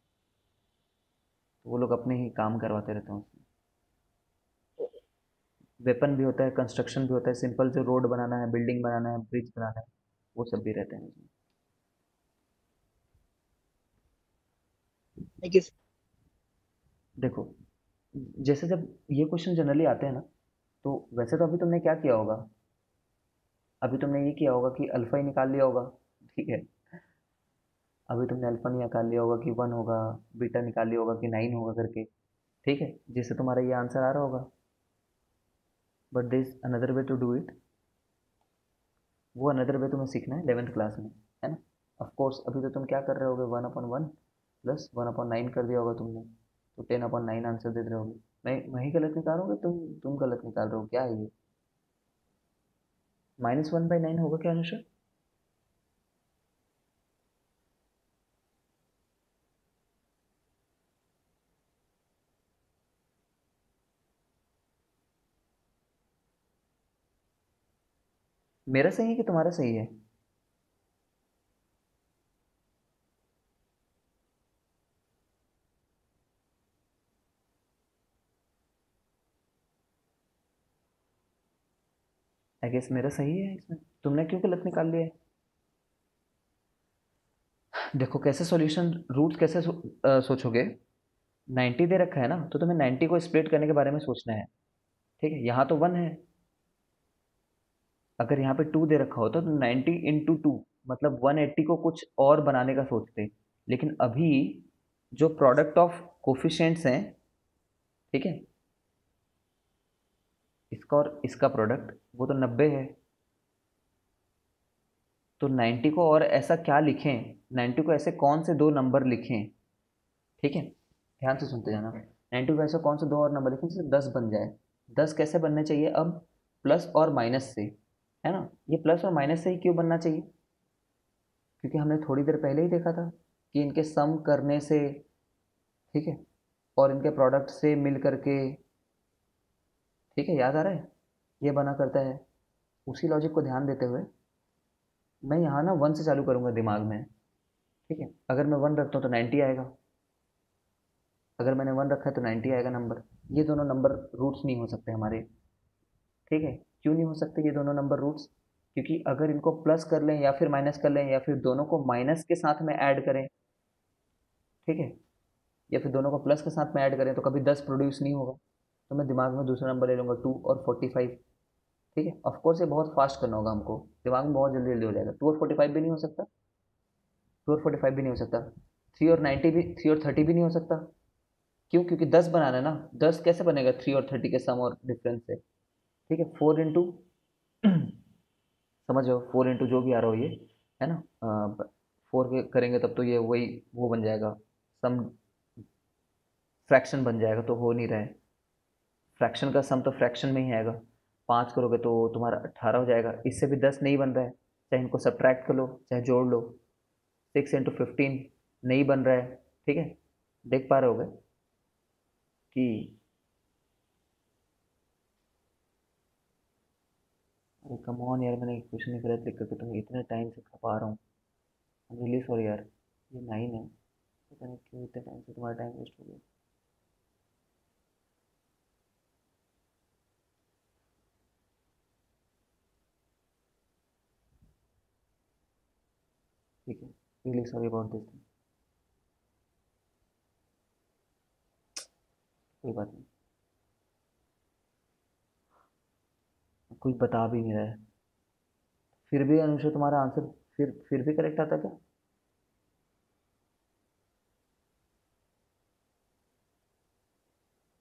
तो वो लोग अपने ही काम करवाते रहते हैं उसमें। वेपन भी होता है, कंस्ट्रक्शन भी होता है, सिंपल जो रोड बनाना है, बिल्डिंग बनाना है, ब्रिज बनाना है, वो सब भी रहते हैं उसमें। I guess देखो, जैसे जब ये क्वेश्चन जनरली आते हैं ना, तो वैसे तो अभी तुमने क्या किया होगा, अभी तुमने ये किया होगा कि अल्फा ही निकाल लिया होगा, ठीक है। अभी तुमने अल्फा नहीं निकाल लिया होगा कि 1 होगा, बीटा निकाल लिया होगा कि 9 होगा करके, ठीक है, जिससे तुम्हारा ये आंसर आ रहा होगा। But this another way to do it, वो अनदर वे तुम्हें सीखना है 11th क्लास में, है ना। ऑफ कोर्स अभी तो तुम क्या कर रहे होगे, 1/1 प्लस 1/9 कर दिया होगा तुमने, तो 10/9 आंसर दे रहे होगे। मैं ही गलत निकाल रहोगे, तुम गलत निकाल रहे हो, क्या है ये? -1/9 होगा क्या अनुषा? मेरा सही है कि तुम्हारा सही है? आई गेस मेरा सही है इसमें, तुमने क्यों गलत निकाल लिया है? देखो कैसे सॉल्यूशन रूट्स कैसे सोचोगे। 90 दे रखा है ना, तो तुम्हें 90 को स्प्लिट करने के बारे में सोचना है, ठीक है। यहाँ तो 1 है, अगर यहाँ पे 2 दे रखा होता तो 90 इंटू 2 मतलब 180 को कुछ और बनाने का सोचते। लेकिन अभी जो प्रोडक्ट ऑफ कोफिशिएंट्स हैं, ठीक है, इसका और इसका प्रोडक्ट वो तो 90 है, तो 90 को और ऐसा क्या लिखें, 90 को ऐसे कौन से दो नंबर लिखें, ठीक है, ध्यान से सुनते जाना। 90 को ऐसे कौन से दो और नंबर लिखें जिससे 10 बन जाए। 10 कैसे बनने चाहिए अब, प्लस और माइनस से, है ना। ये प्लस और माइनस से ही क्यों बनना चाहिए, क्योंकि हमने थोड़ी देर पहले ही देखा था कि इनके सम करने से, ठीक है, और इनके प्रोडक्ट से मिल करके, ठीक है, याद आ रहा है, ये बना करता है। उसी लॉजिक को ध्यान देते हुए मैं यहाँ ना 1 से चालू करूँगा दिमाग में, ठीक है। अगर मैं 1 रखता हूँ तो 90 आएगा, अगर मैंने 1 रखा है तो 90 आएगा नंबर। ये दोनों नंबर रूट्स नहीं हो सकते हमारे, ठीक है। क्यों नहीं हो सकते ये दोनों नंबर रूट्स, क्योंकि अगर इनको प्लस कर लें या फिर माइनस कर लें या फिर दोनों को माइनस के साथ में ऐड करें, ठीक है, या फिर दोनों को प्लस के साथ में ऐड करें तो कभी 10 प्रोड्यूस नहीं होगा। तो मैं दिमाग में दूसरा नंबर ले लूँगा 2 और 45, ठीक है। ऑफकोर्स ये बहुत फास्ट करना होगा हमको, दिमाग में बहुत जल्दी जल्दी हो जाएगा। 2 और 45 भी नहीं हो सकता, 2 और 45 भी नहीं हो सकता, 3 और 30 भी नहीं हो सकता। क्यों, क्योंकि 10 बनाना है ना, 10 कैसे बनेगा 3 और 30 के सम और डिफरेंस से, ठीक है। 4 इंटू समझो, 4 इंटू जो भी आ रहा हो ये, है ना, 4 के करेंगे तब तो ये वही वो बन जाएगा, सम फ्रैक्शन बन जाएगा, तो हो नहीं रहा है। फ्रैक्शन का सम तो फ्रैक्शन में ही आएगा। 5 करोगे तो तुम्हारा 18 हो जाएगा, इससे भी 10 नहीं बन रहा है, चाहे इनको सब्ट्रैक्ट कर लो चाहे जोड़ लो। 6 इंटू 15 नहीं बन रहा है, ठीक है। देख पा रहे होगे कि, अरे कम ऑन यार, मैंने क्वेश्चन नहीं गलत लिख करके तुम्हें इतने टाइम से खपा रहा हूँ। रिलीज सॉरी यार, ये 9 है, पता नहीं क्यों इतने टाइम से तुम्हारा टाइम वेस्ट हो गया। ठीक है, रियली सॉरी अबाउट दिस, कोई बात नहीं, कोई बता भी नहीं रहा है। फिर भी अनुषा तुम्हारा आंसर फिर भी करेक्ट आता क्या?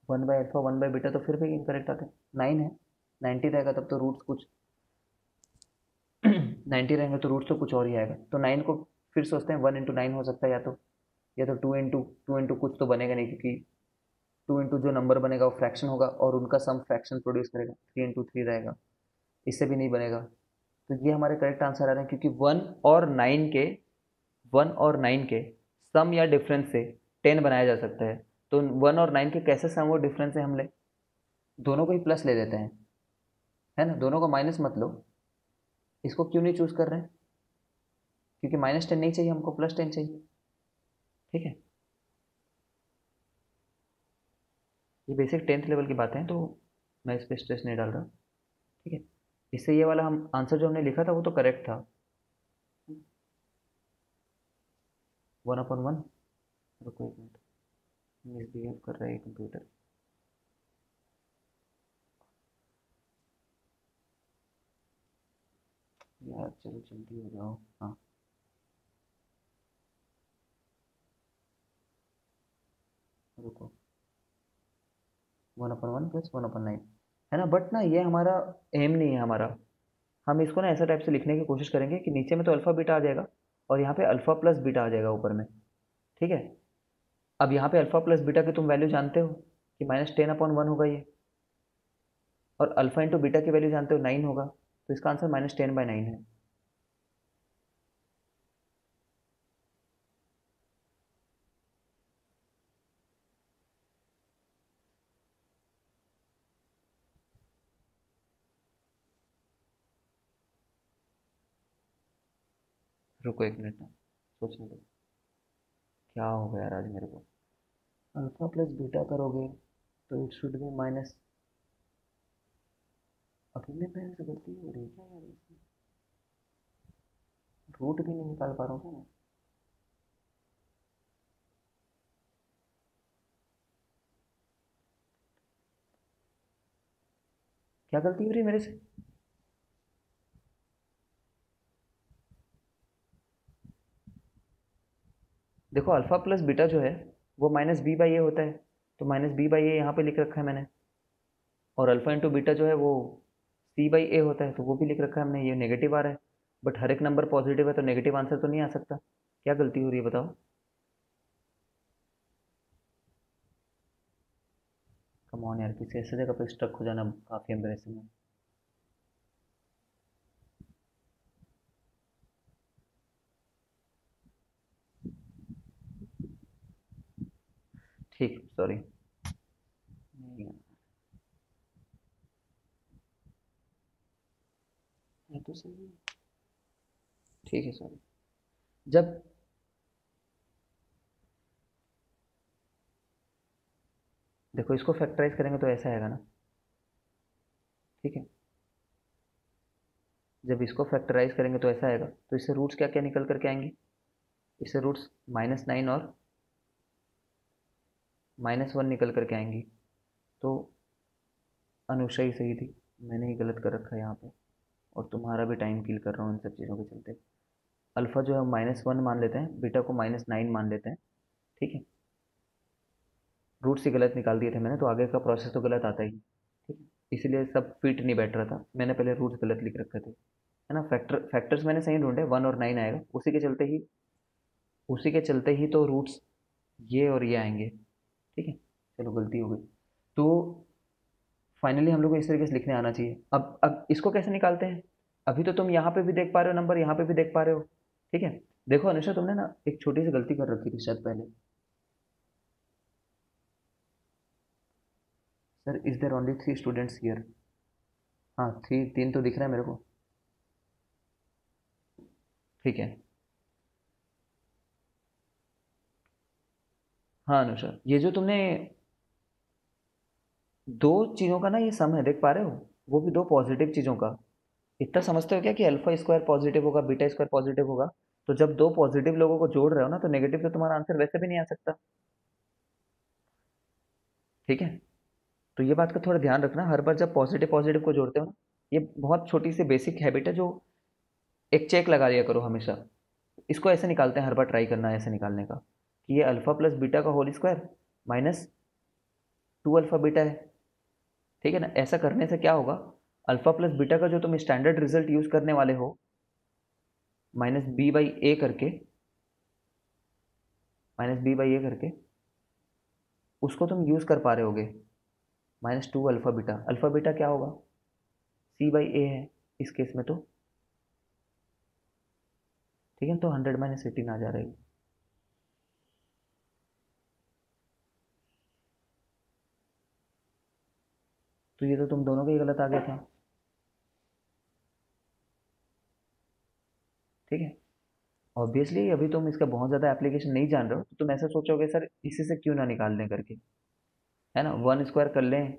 1/अल्फा 1/बीटा तो फिर भी इनकरेक्ट आता है। 9 है, 90 रहेगा तब तो रूट्स कुछ 90 रहेंगे तो रूट्स तो कुछ और ही आएगा। तो 9 को फिर सोचते हैं 1 इंटू 9 हो सकता है, या तो 2 इंटू कुछ तो बनेगा नहीं, क्योंकि 2 इंटू जो नंबर बनेगा वो फ्रैक्शन होगा और उनका सम फ्रैक्शन प्रोड्यूस करेगा, 3 इंटू 3 रहेगा, इससे भी नहीं बनेगा। तो ये हमारे करेक्ट आंसर आ रहे हैं, क्योंकि 1 और 9 के सम या डिफरेंस से 10 बनाया जा सकता है। तो 1 और 9 के कैसे सम और डिफरेंस है, हम ले दोनों को ही प्लस ले लेते हैं, है ना, दोनों को माइनस मत लो। इसको क्यों नहीं चूज कर रहे हैं, क्योंकि -10 नहीं चाहिए हमको, +10 चाहिए, ठीक है। ये बेसिक 10th लेवल की बातें हैं, तो मैं इस पर स्ट्रेस नहीं डाल रहा। ठीक है, इससे ये वाला हम आंसर जो हमने लिखा था वो तो करेक्ट था। 1/1। रुको एक मिनट, मिसबिहेव कर रहा है कंप्यूटर। यार चलो जल्दी हो जाओ। हाँ, रुको। 1/1 प्लस 1/9 है ना, बट ना ये हमारा एम नहीं है हमारा। हम इसको ना ऐसा टाइप से लिखने की कोशिश करेंगे कि नीचे में तो अल्फ़ा बीटा आ जाएगा और यहाँ पे अल्फ़ा प्लस बीटा आ जाएगा ऊपर में। ठीक है, अब यहाँ पे अल्फ़ा प्लस बीटा की तुम वैल्यू जानते हो कि -10/1 होगा ये, और अल्फ़ा इंटू बीटा की वैल्यू जानते हो 9 होगा, तो इसका आंसर -10/9 है। रुको एक मिनट ना, सोचने दो क्या हो गया यार आज मेरे को। अल्फ़ा प्लस बीटा करोगे तो इट शुड बी माइनस। अभी में मेरे से गलती हो रही है क्या यार इसमें? रूट भी नहीं निकाल पा रहा हूँ क्या मैं? क्या गलती हो रही है मेरे से? देखो अल्फ़ा प्लस बीटा जो है वो -b/a होता है, तो -b/a यहाँ पे लिख रखा है मैंने, और अल्फ़ा इंटू बीटा जो है वो c/a होता है, तो वो भी लिख रखा है हमने। ये नेगेटिव आ रहा है, बट हर एक नंबर पॉजिटिव है तो नेगेटिव आंसर तो नहीं आ सकता। क्या गलती हो रही है बताओ? कम ऑन यार, किसी ऐसे जगह पे स्ट्रक हो जाना काफ़ी एम्बरेसिंग है। ठीक, सॉरी। ये तो सही है। ठीक है, सॉरी। जब देखो इसको फैक्टराइज करेंगे तो ऐसा आएगा ना। ठीक है, जब इसको फैक्टराइज करेंगे तो ऐसा आएगा, तो इससे रूट्स क्या क्या निकल करके आएंगे? इससे रूट्स -9 और -1 निकल करके आएंगी। तो अनुषा ही सही थी, मैंने ही गलत कर रखा है यहाँ पे, और तुम्हारा भी टाइम किल कर रहा हूँ इन सब चीज़ों के चलते। अल्फ़ा जो है -1 मान लेते हैं, बीटा को -9 मान लेते हैं। ठीक है, रूट्स ही गलत निकाल दिए थे मैंने, तो आगे का प्रोसेस तो गलत आता ही। ठीक है, इसीलिए सब फिट नहीं बैठ रहा था, मैंने पहले रूट्स गलत लिख रखे थे, है ना। फैक्टर्स मैंने सही ढूंढे, 1 और 9 आएगा, उसी के चलते ही तो रूट्स ये और ये आएंगे। ठीक है, चलो गलती हो गई। तो फाइनली हम लोग को इस तरीके से लिखने आना चाहिए। अब इसको कैसे निकालते हैं? अभी तो तुम यहाँ पे भी देख पा रहे हो नंबर, यहाँ पे भी देख पा रहे हो। ठीक है, देखो अनुषा, तुमने ना एक छोटी सी गलती कर रखी थी शायद पहले। Sir, is there only 3 students here? हाँ, 3 तो दिख रहा है मेरे को। ठीक है, हाँ अनुषा, ये जो तुमने दो चीज़ों का ना ये सम है, देख पा रहे हो? वो भी दो पॉजिटिव चीज़ों का। इतना समझते हो क्या कि अल्फा स्क्वायर पॉजिटिव होगा, बीटा स्क्वायर पॉजिटिव होगा? तो जब दो पॉजिटिव लोगों को जोड़ रहे हो ना, तो नेगेटिव तो तुम्हारा आंसर वैसे भी नहीं आ सकता। ठीक है, तो ये बात का थोड़ा ध्यान रखना, हर बार जब पॉजिटिव पॉजिटिव को जोड़ते हो ना, ये बहुत छोटी सी बेसिक हैबिट है, जो एक चेक लगा लिया करो हमेशा। इसको ऐसे निकालते हैं, हर बार ट्राई करना है ऐसे निकालने का, कि ये अल्फा प्लस बीटा का होल स्क्वायर -2 अल्फा बीटा है। ठीक है ना, ऐसा करने से क्या होगा, अल्फा प्लस बीटा का जो तुम स्टैंडर्ड रिजल्ट यूज करने वाले हो, -b/a करके, -b/a करके उसको तुम यूज कर पा रहे होगे। -2 अल्फा बीटा क्या होगा? c/a है इस केस में तो। ठीक है, तो 100 - 18 आ जा रही है। तो ये तो तुम दोनों का ही गलत आ गया था। ठीक है, ऑब्वियसली अभी तुम इसका बहुत ज़्यादा एप्लीकेशन नहीं जान रहे हो, तो तुम ऐसा सोचोगे सर इसी से क्यों ना निकाल लें करके, है ना, 1 स्क्वायर कर लें,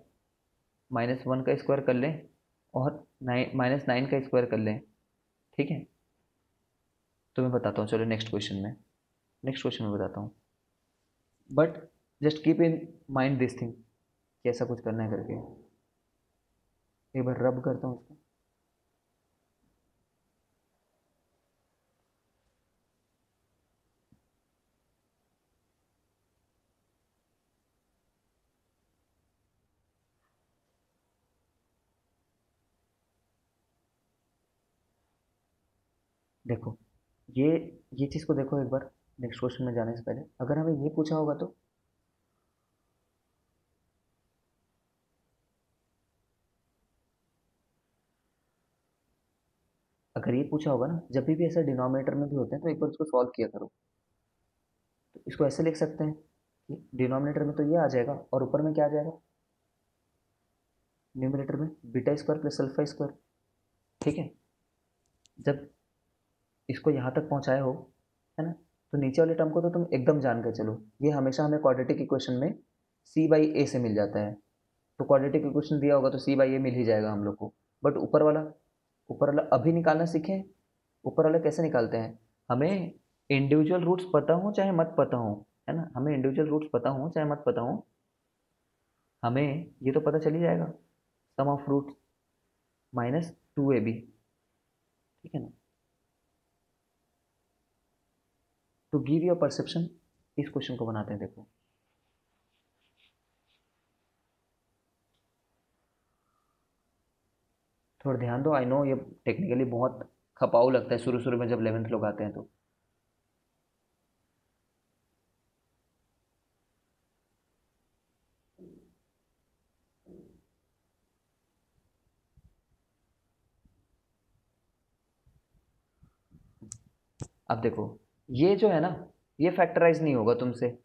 -1 का स्क्वायर कर लें, और -9 का स्क्वायर कर लें, ठीक है। तो मैं बताता हूँ, चलो नेक्स्ट क्वेश्चन में, नेक्स्ट क्वेश्चन में बताता हूँ, but just keep in mind this thing कि ऐसा कुछ करना है करके। एक बार रब करता हूँ उसको। देखो, ये ये चीज़ को देखो एक बार, नेक्स्ट क्वेश्चन में जाने से पहले अगर हमें ये पूछा होगा तो, अगर ये पूछा होगा ना, जब भी ऐसा डिनोमिनेटर में भी होते हैं तो एक बार इसको सॉल्व किया करो। तो इसको ऐसे लिख सकते हैं कि डिनोमिनेटर में तो ये आ जाएगा और ऊपर में क्या आ जाएगा, न्यूमिनेटर में beta square plus alpha square, ठीक है। जब इसको यहाँ तक पहुँचाए हो, है ना, तो नीचे वाले टर्म को तो तुम एकदम जान के चलो, ये हमेशा हमें क्वाड्रेटिक इक्वेशन में सी बाई ए से मिल जाता है। तो क्वाड्रेटिक इक्वेशन दिया होगा तो सी बाई ए मिल ही जाएगा हम लोग को। बट ऊपर वाला अभी निकालना सीखें। ऊपर वाला कैसे निकालते हैं, हमें इंडिविजुअल रूट्स पता हो चाहे मत पता हो, है ना, हमें इंडिविजुअल रूट्स पता हो चाहे मत पता हो, हमें ये तो पता चल ही जाएगा, सम ऑफ रूट्स -2ab, ठीक है ना। टू गिव योर परसेप्शन, इस क्वेश्चन को बनाते हैं, देखो। थोड़ा ध्यान दो, आई नो ये टेक्निकली बहुत खपाऊ लगता है शुरू शुरू में जब 11th लोग आते हैं तो। अब देखो, ये जो है ना, ये फैक्टराइज नहीं होगा तुमसे,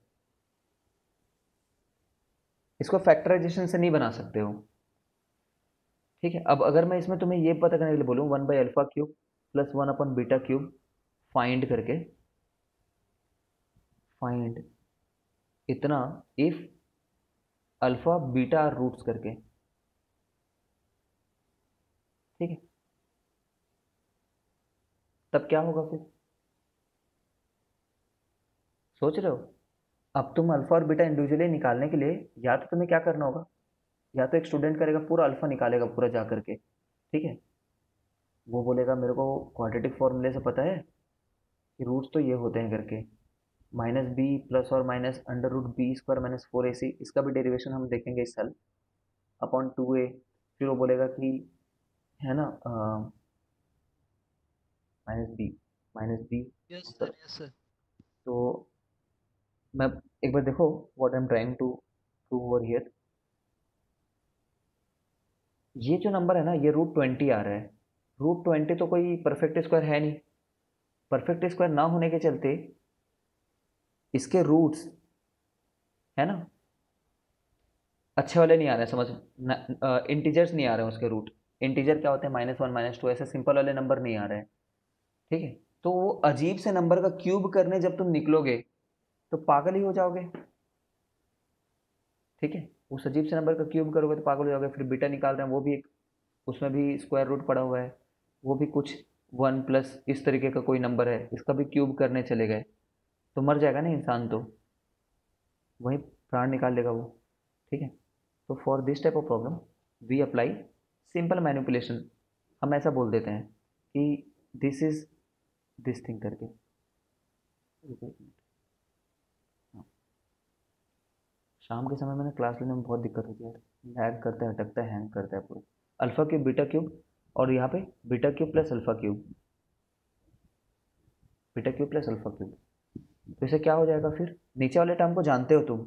इसको फैक्टराइजेशन से नहीं बना सकते हो, ठीक है। अब अगर मैं इसमें तुम्हें ये पता करने के लिए बोलूँ 1/α³ प्लस 1/β³ फाइंड करके, फाइंड इतना if alpha beta are roots करके, ठीक है, तब क्या होगा फिर, सोच रहे हो। अब तुम अल्फा और बीटा इंडिविजुअली निकालने के लिए या तो तुम्हें क्या करना होगा, या तो एक स्टूडेंट करेगा पूरा अल्फा निकालेगा पूरा जा करके, ठीक है, वो बोलेगा मेरे को क्वाड्रेटिक फॉर्मूले से पता है कि रूट्स तो ये होते हैं करके, -b प्लस और माइनस √b² - 4ac, इसका भी डेरिवेशन हम देखेंगे इस साल, अपॉन 2a। फिर वो बोलेगा कि, है ना, -b, -b, यस सर, मतलब, यस सर। तो मैं एक बार देखो what I am trying to prove over here. ये जो नंबर है ना, ये √20 आ रहा है। √20 तो कोई परफेक्ट स्क्वायर है नहीं, परफेक्ट स्क्वायर ना होने के चलते इसके रूट्स, है ना, अच्छे वाले नहीं आ रहे, समझ, इंटीजर्स नहीं आ रहे हैं उसके रूट। इंटीजर क्या होते हैं, -1 -2, ऐसे सिंपल वाले नंबर नहीं आ रहे हैं, ठीक है। तो वो अजीब से नंबर का क्यूब करने जब तुम निकलोगे तो पागल ही हो जाओगे, ठीक है। उस अजीब से नंबर का क्यूब करोगे तो पागल हो जाओगे। फिर बीटा निकाल रहे हैं, वो भी एक, उसमें भी स्क्वायर रूट पड़ा हुआ है, वो भी कुछ 1 प्लस इस तरीके का कोई नंबर है, इसका भी क्यूब करने चले गए तो मर जाएगा ना इंसान, तो वहीं प्राण निकाल लेगा वो, ठीक है। तो for this type of problem we apply simple manipulation, हम ऐसा बोल देते हैं कि दिस इज दिस थिंग करके। रुको एक मिनट। हाँ, शाम के समय में ना क्लास लेने में बहुत दिक्कत होती है, लैग करता है, अटकता है, हैंग करता है पूरा। अल्फ़ा क्यूब बीटा क्यूब, और यहाँ पे beta cube plus alpha cube, beta cube plus alpha cube, तो इसे क्या हो जाएगा फिर, नीचे वाले टर्म को जानते हो तुम,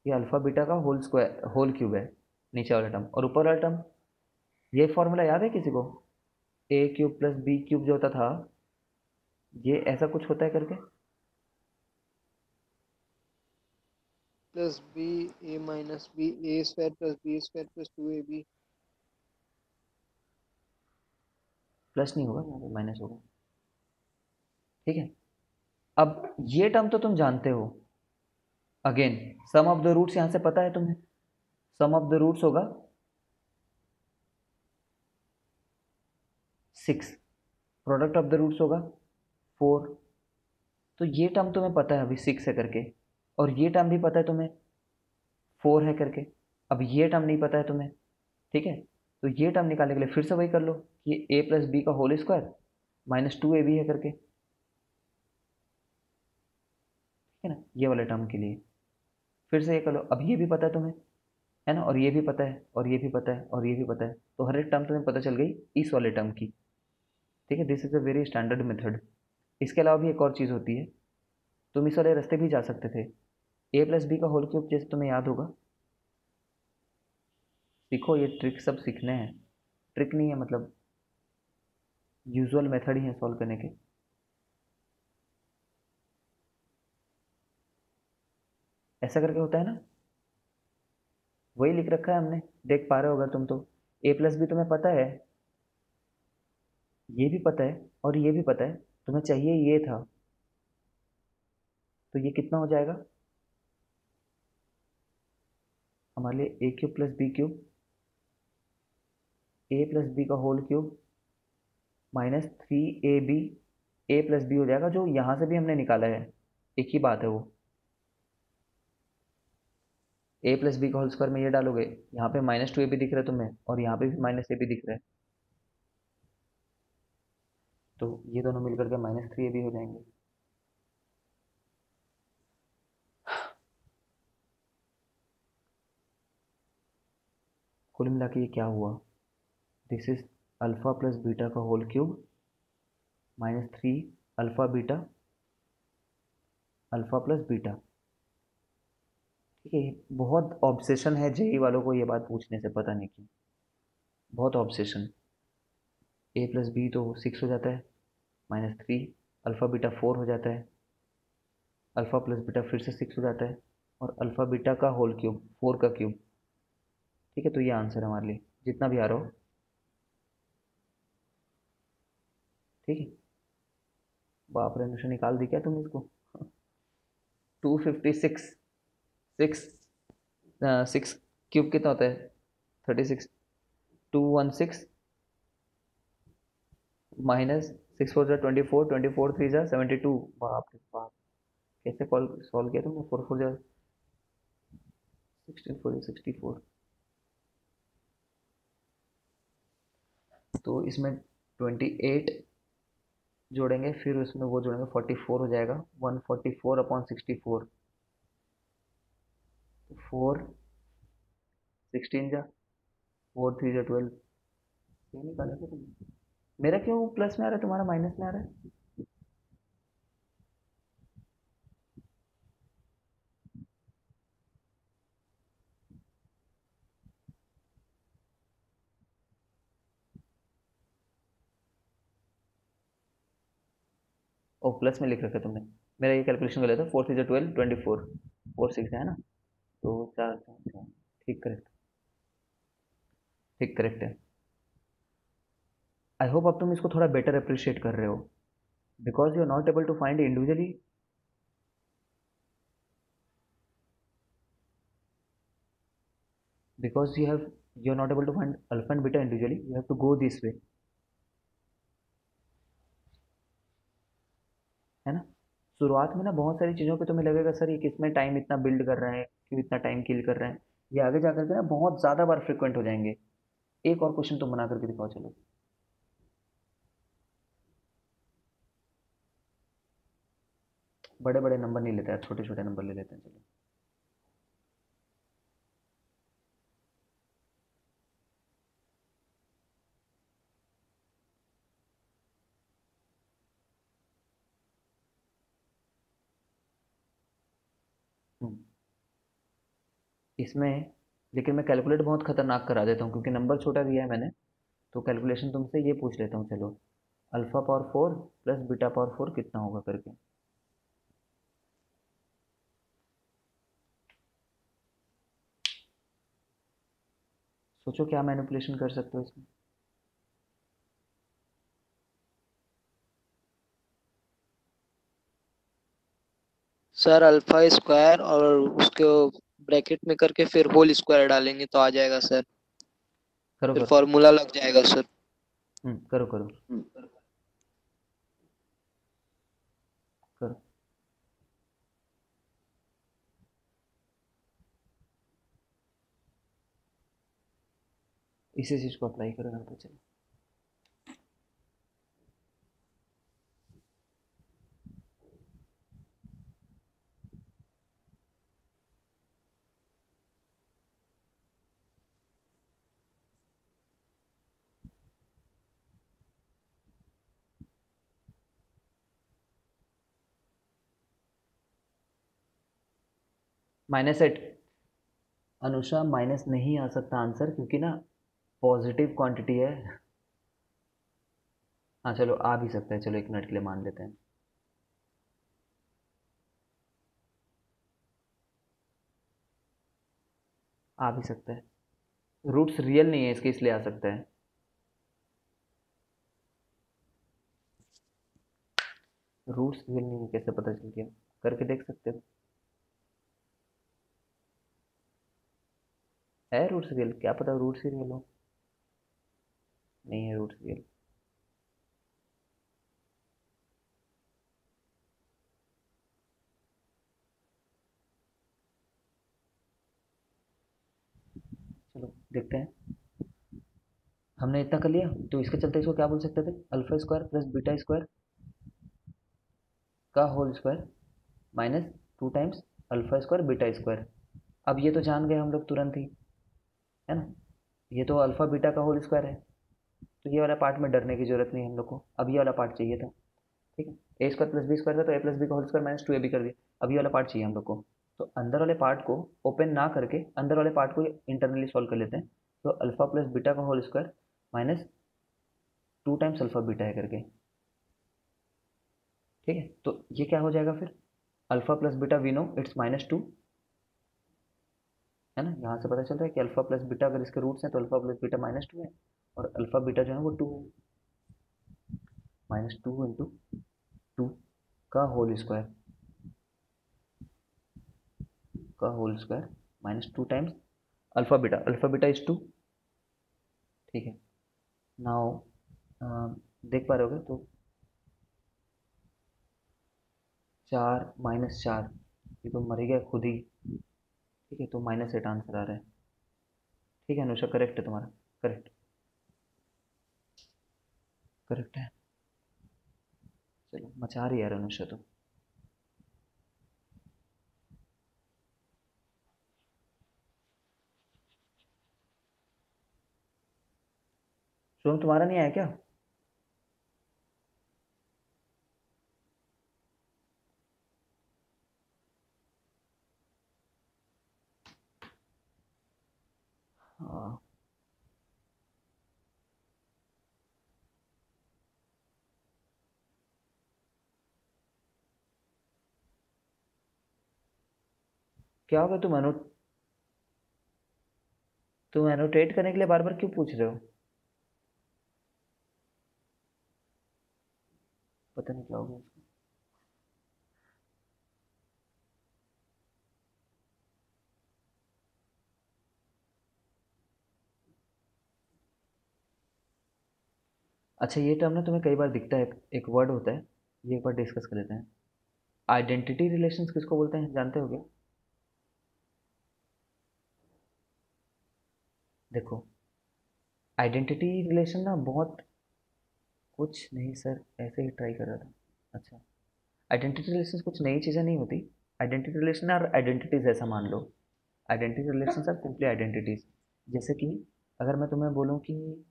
ये अल्फ़ा बीटा का होल स्क्वायर होल क्यूब है नीचे वाला टर्म, और ऊपर वाला टर्म, ये फॉर्मूला याद है किसी को, a³ प्लस b³ जो होता था, ये ऐसा कुछ होता है करके, plus b a minus b a square plus b square plus 2ab। Plus नहीं होगा यहाँ पे, माइनस होगा, ठीक है। अब ये टर्म तो तुम जानते हो, again sum of the roots यहाँ से पता है तुम्हें, सम ऑफ द रूट्स होगा 6, प्रोडक्ट ऑफ द रूट्स होगा 4। तो ये टर्म तुम्हें पता है अभी 6 है करके, और ये टर्म भी पता है तुम्हें 4 है करके। अब ये टर्म नहीं पता है तुम्हें, ठीक है। तो ये टर्म निकालने के लिए फिर से वही कर लो कि a प्लस बी का होल स्क्वायर माइनस 2ab है करके, ठीक है ना, ये वाले टर्म के लिए फिर से ये कर लो। अब ये भी पता है तुम्हें, है ना, और ये भी पता है, और ये भी पता है, और ये भी पता है, तो हर एक टर्म तुम्हें पता चल गई इस वाले टर्म की, ठीक है। This is a very standard method. इसके अलावा भी एक और चीज़ होती है, तुम इस वाले रास्ते भी जा सकते थे। a प्लस बी का होल क्यूब जैसे तुम्हें याद होगा, सीखो, ये ट्रिक सब सीखने हैं, ट्रिक नहीं है, मतलब यूजुअल मेथड ही है सॉल्व करने के। ऐसा करके होता है ना, वही लिख रखा है हमने, देख पा रहे हो अगर तुम तो। a प्लस बी तुम्हें पता है, ये भी पता है, और ये भी पता है, तुम्हें चाहिए ये था, तो ये कितना हो जाएगा हमारे लिए, a cube plus b cube, a plus b का whole cube minus 3ab, a plus b हो जाएगा, जो यहाँ से भी हमने निकाला है, एक ही बात है वो। a प्लस बी का होल स्क्वायर में ये डालोगे, यहाँ पे माइनस 2ab दिख रहा है तुम्हें, और यहाँ पे भी माइनस ab दिख रहा है, तो ये दोनों मिलकर के माइनस 3ab हो जाएंगे। कुल मिला के ये क्या हुआ, this is alpha plus beta का whole cube minus 3 alpha beta alpha plus beta, ठीक है। बहुत ऑब्सेशन है जेई वालों को ये बात पूछने से, पता नहीं क्यों, बहुत ऑब्सेशन। a प्लस बी तो 6 हो जाता है, माइनस 3 अल्फ़ा बीटा 4 हो जाता है, अल्फ़ा प्लस बीटा फिर से 6 हो जाता है, और अल्फ़ा बीटा का होल क्यूब 4 का क्यूब, ठीक है। तो ये आंसर है हमारे लिए, जितना भी आ रहा हो, ठीक है। बाप रे, अनुषा निकाल दी क्या तुम इसको? 256, 6 6 क्यूब कितना होता है, 36, 216 माइनस 6 4 24, 24 3 72, बाप रे बाप, कैसे कॉल सॉल्व किया तुमने, 4 4 16 4 64, तो इसमें 28 जोड़ेंगे, फिर उसमें वो जोड़ेंगे 44 हो जाएगा, 144/64, 4 16 4 3 12, ये निकाला क्या तुमने? मेरा क्यों प्लस में आ रहा है, तुम्हारा माइनस में आ रहा है? ओ, प्लस में लिख रखा है तुमने, मेरा ये कैलकुलेशन गलत है, 4 3 12 24, 4 6 है ना, तो 4 4 4, ठीक, करेक्ट, ठीक, करेक्ट है। आई होप अब तुम इसको थोड़ा बेटर अप्रिशिएट कर रहे हो, because you are not able to find individually, because you are not able to find alpha and beta individually, you have to go this way, है ना। शुरुआत में ना बहुत सारी चीज़ों पे तुम्हें लगेगा सर ये किसमें टाइम इतना बिल्ड कर रहा है, क्यों इतना टाइम किल कर रहा है, ये आगे जा करके ना बहुत ज़्यादा बार फ्रिक्वेंट हो जाएंगे। एक और क्वेश्चन तुम बना करके दिखाओ, चलो। बड़े बड़े नंबर नहीं लेते यार, छोटे छोटे नंबर ले लेते हैं, चलो। हम्म, इसमें लेकिन मैं कैलकुलेट बहुत खतरनाक करा देता हूँ, क्योंकि नंबर छोटा दिया है मैंने, तो कैलकुलेशन तुमसे ये पूछ लेता हूँ, चलो। Alpha power 4 plus beta power 4 कितना होगा करके, सोचो क्या मैनिपुलेशन कर सकते हो इसमें। सर अल्फा स्क्वायर और उसको ब्रैकेट में करके फिर होल स्क्वायर डालेंगे तो आ जाएगा सर। करो फिर करो। फॉर्मूला लग जाएगा सर। करो करो करो। इसी चीज़ को अप्लाई करो यहाँ पे। चलो -8। अनुषा माइनस नहीं आ सकता आंसर, क्योंकि ना पॉजिटिव क्वांटिटी है। हाँ चलो आ भी सकता है, चलो 1 मिनट के लिए मान लेते हैं। आ भी सकता है, रूट्स रियल नहीं है इसके, इसलिए आ सकता है। रूट्स रियल नहीं है कैसे पता चल गया? करके देख सकते हो। है रूट्स रियल, क्या पता रूट्स ही रियल हो। नहीं है रूट्स रियल। चलो देखते हैं। हमने इतना कर लिया, तो इसके चलते इसको क्या बोल सकते थे? Alpha square plus beta square का whole square minus 2 times alpha square beta square. अब ये तो जान गए हम लोग तुरंत ही, है ना? ये तो अल्फा बीटा का होल स्क्वायर है, तो ये वाला पार्ट में डरने की जरूरत नहीं है हम लोग को। अब ये वाला पार्ट चाहिए था, ठीक है। A square plus b square था, तो ए प्लस बी का होल स्क्वायर माइनस 2ab कर दिया। अब ये वाला पार्ट चाहिए हम लोग को, तो अंदर वाले पार्ट को ओपन ना करके अंदर वाले पार्ट को इंटरनली सॉल्व कर लेते हैं। तो अल्फा प्लस बीटा का whole square minus 2 times alpha beta है करके, ठीक है। तो ये क्या हो जाएगा फिर? Alpha plus beta we know it's -2, है ना? यहाँ से पता चल रहा है कि अल्फा प्लस बीटा अगर इसके रूट्स हैं तो अल्फा प्लस बीटा -2 है, और अल्फा बीटा जो है वो 2 है। -2 × 2 का whole square -2 times alpha beta is 2, ठीक है। नाउ देख पा रहे होगे तो 4 - 4, ये तो मर गया खुद ही, ठीक है। तो -8 आंसर आ रहा है, ठीक है अनुषा, करेक्ट है तुम्हारा, करेक्ट करेक्ट है। चलो मचा रही है यार अनुषा तो। शुभम तुम्हारा नहीं आया क्या? हाँ, क्या होगा? तुम एनोटेट करने के लिए बार बार क्यों पूछ रहे हो? पता नहीं क्या होगा इसको। अच्छा ये टर्म ना तुम्हें कई बार दिखता है, एक वर्ड होता है, ये एक बार डिस्कस कर लेते हैं। आइडेंटिटी रिलेशंस किसको बोलते हैं, जानते हो क्या? देखो, आइडेंटिटी रिलेशन ना बहुत, कुछ नहीं सर, ऐसे ही ट्राई कर रहा था। अच्छा, आइडेंटिटी रिलेशन कुछ नई चीज़ें नहीं होती। आइडेंटिटी रिलेशन और आइडेंटिटीज ऐसा मान लो। Identity relation are simply identities. जैसे कि अगर मैं तुम्हें बोलूँ कि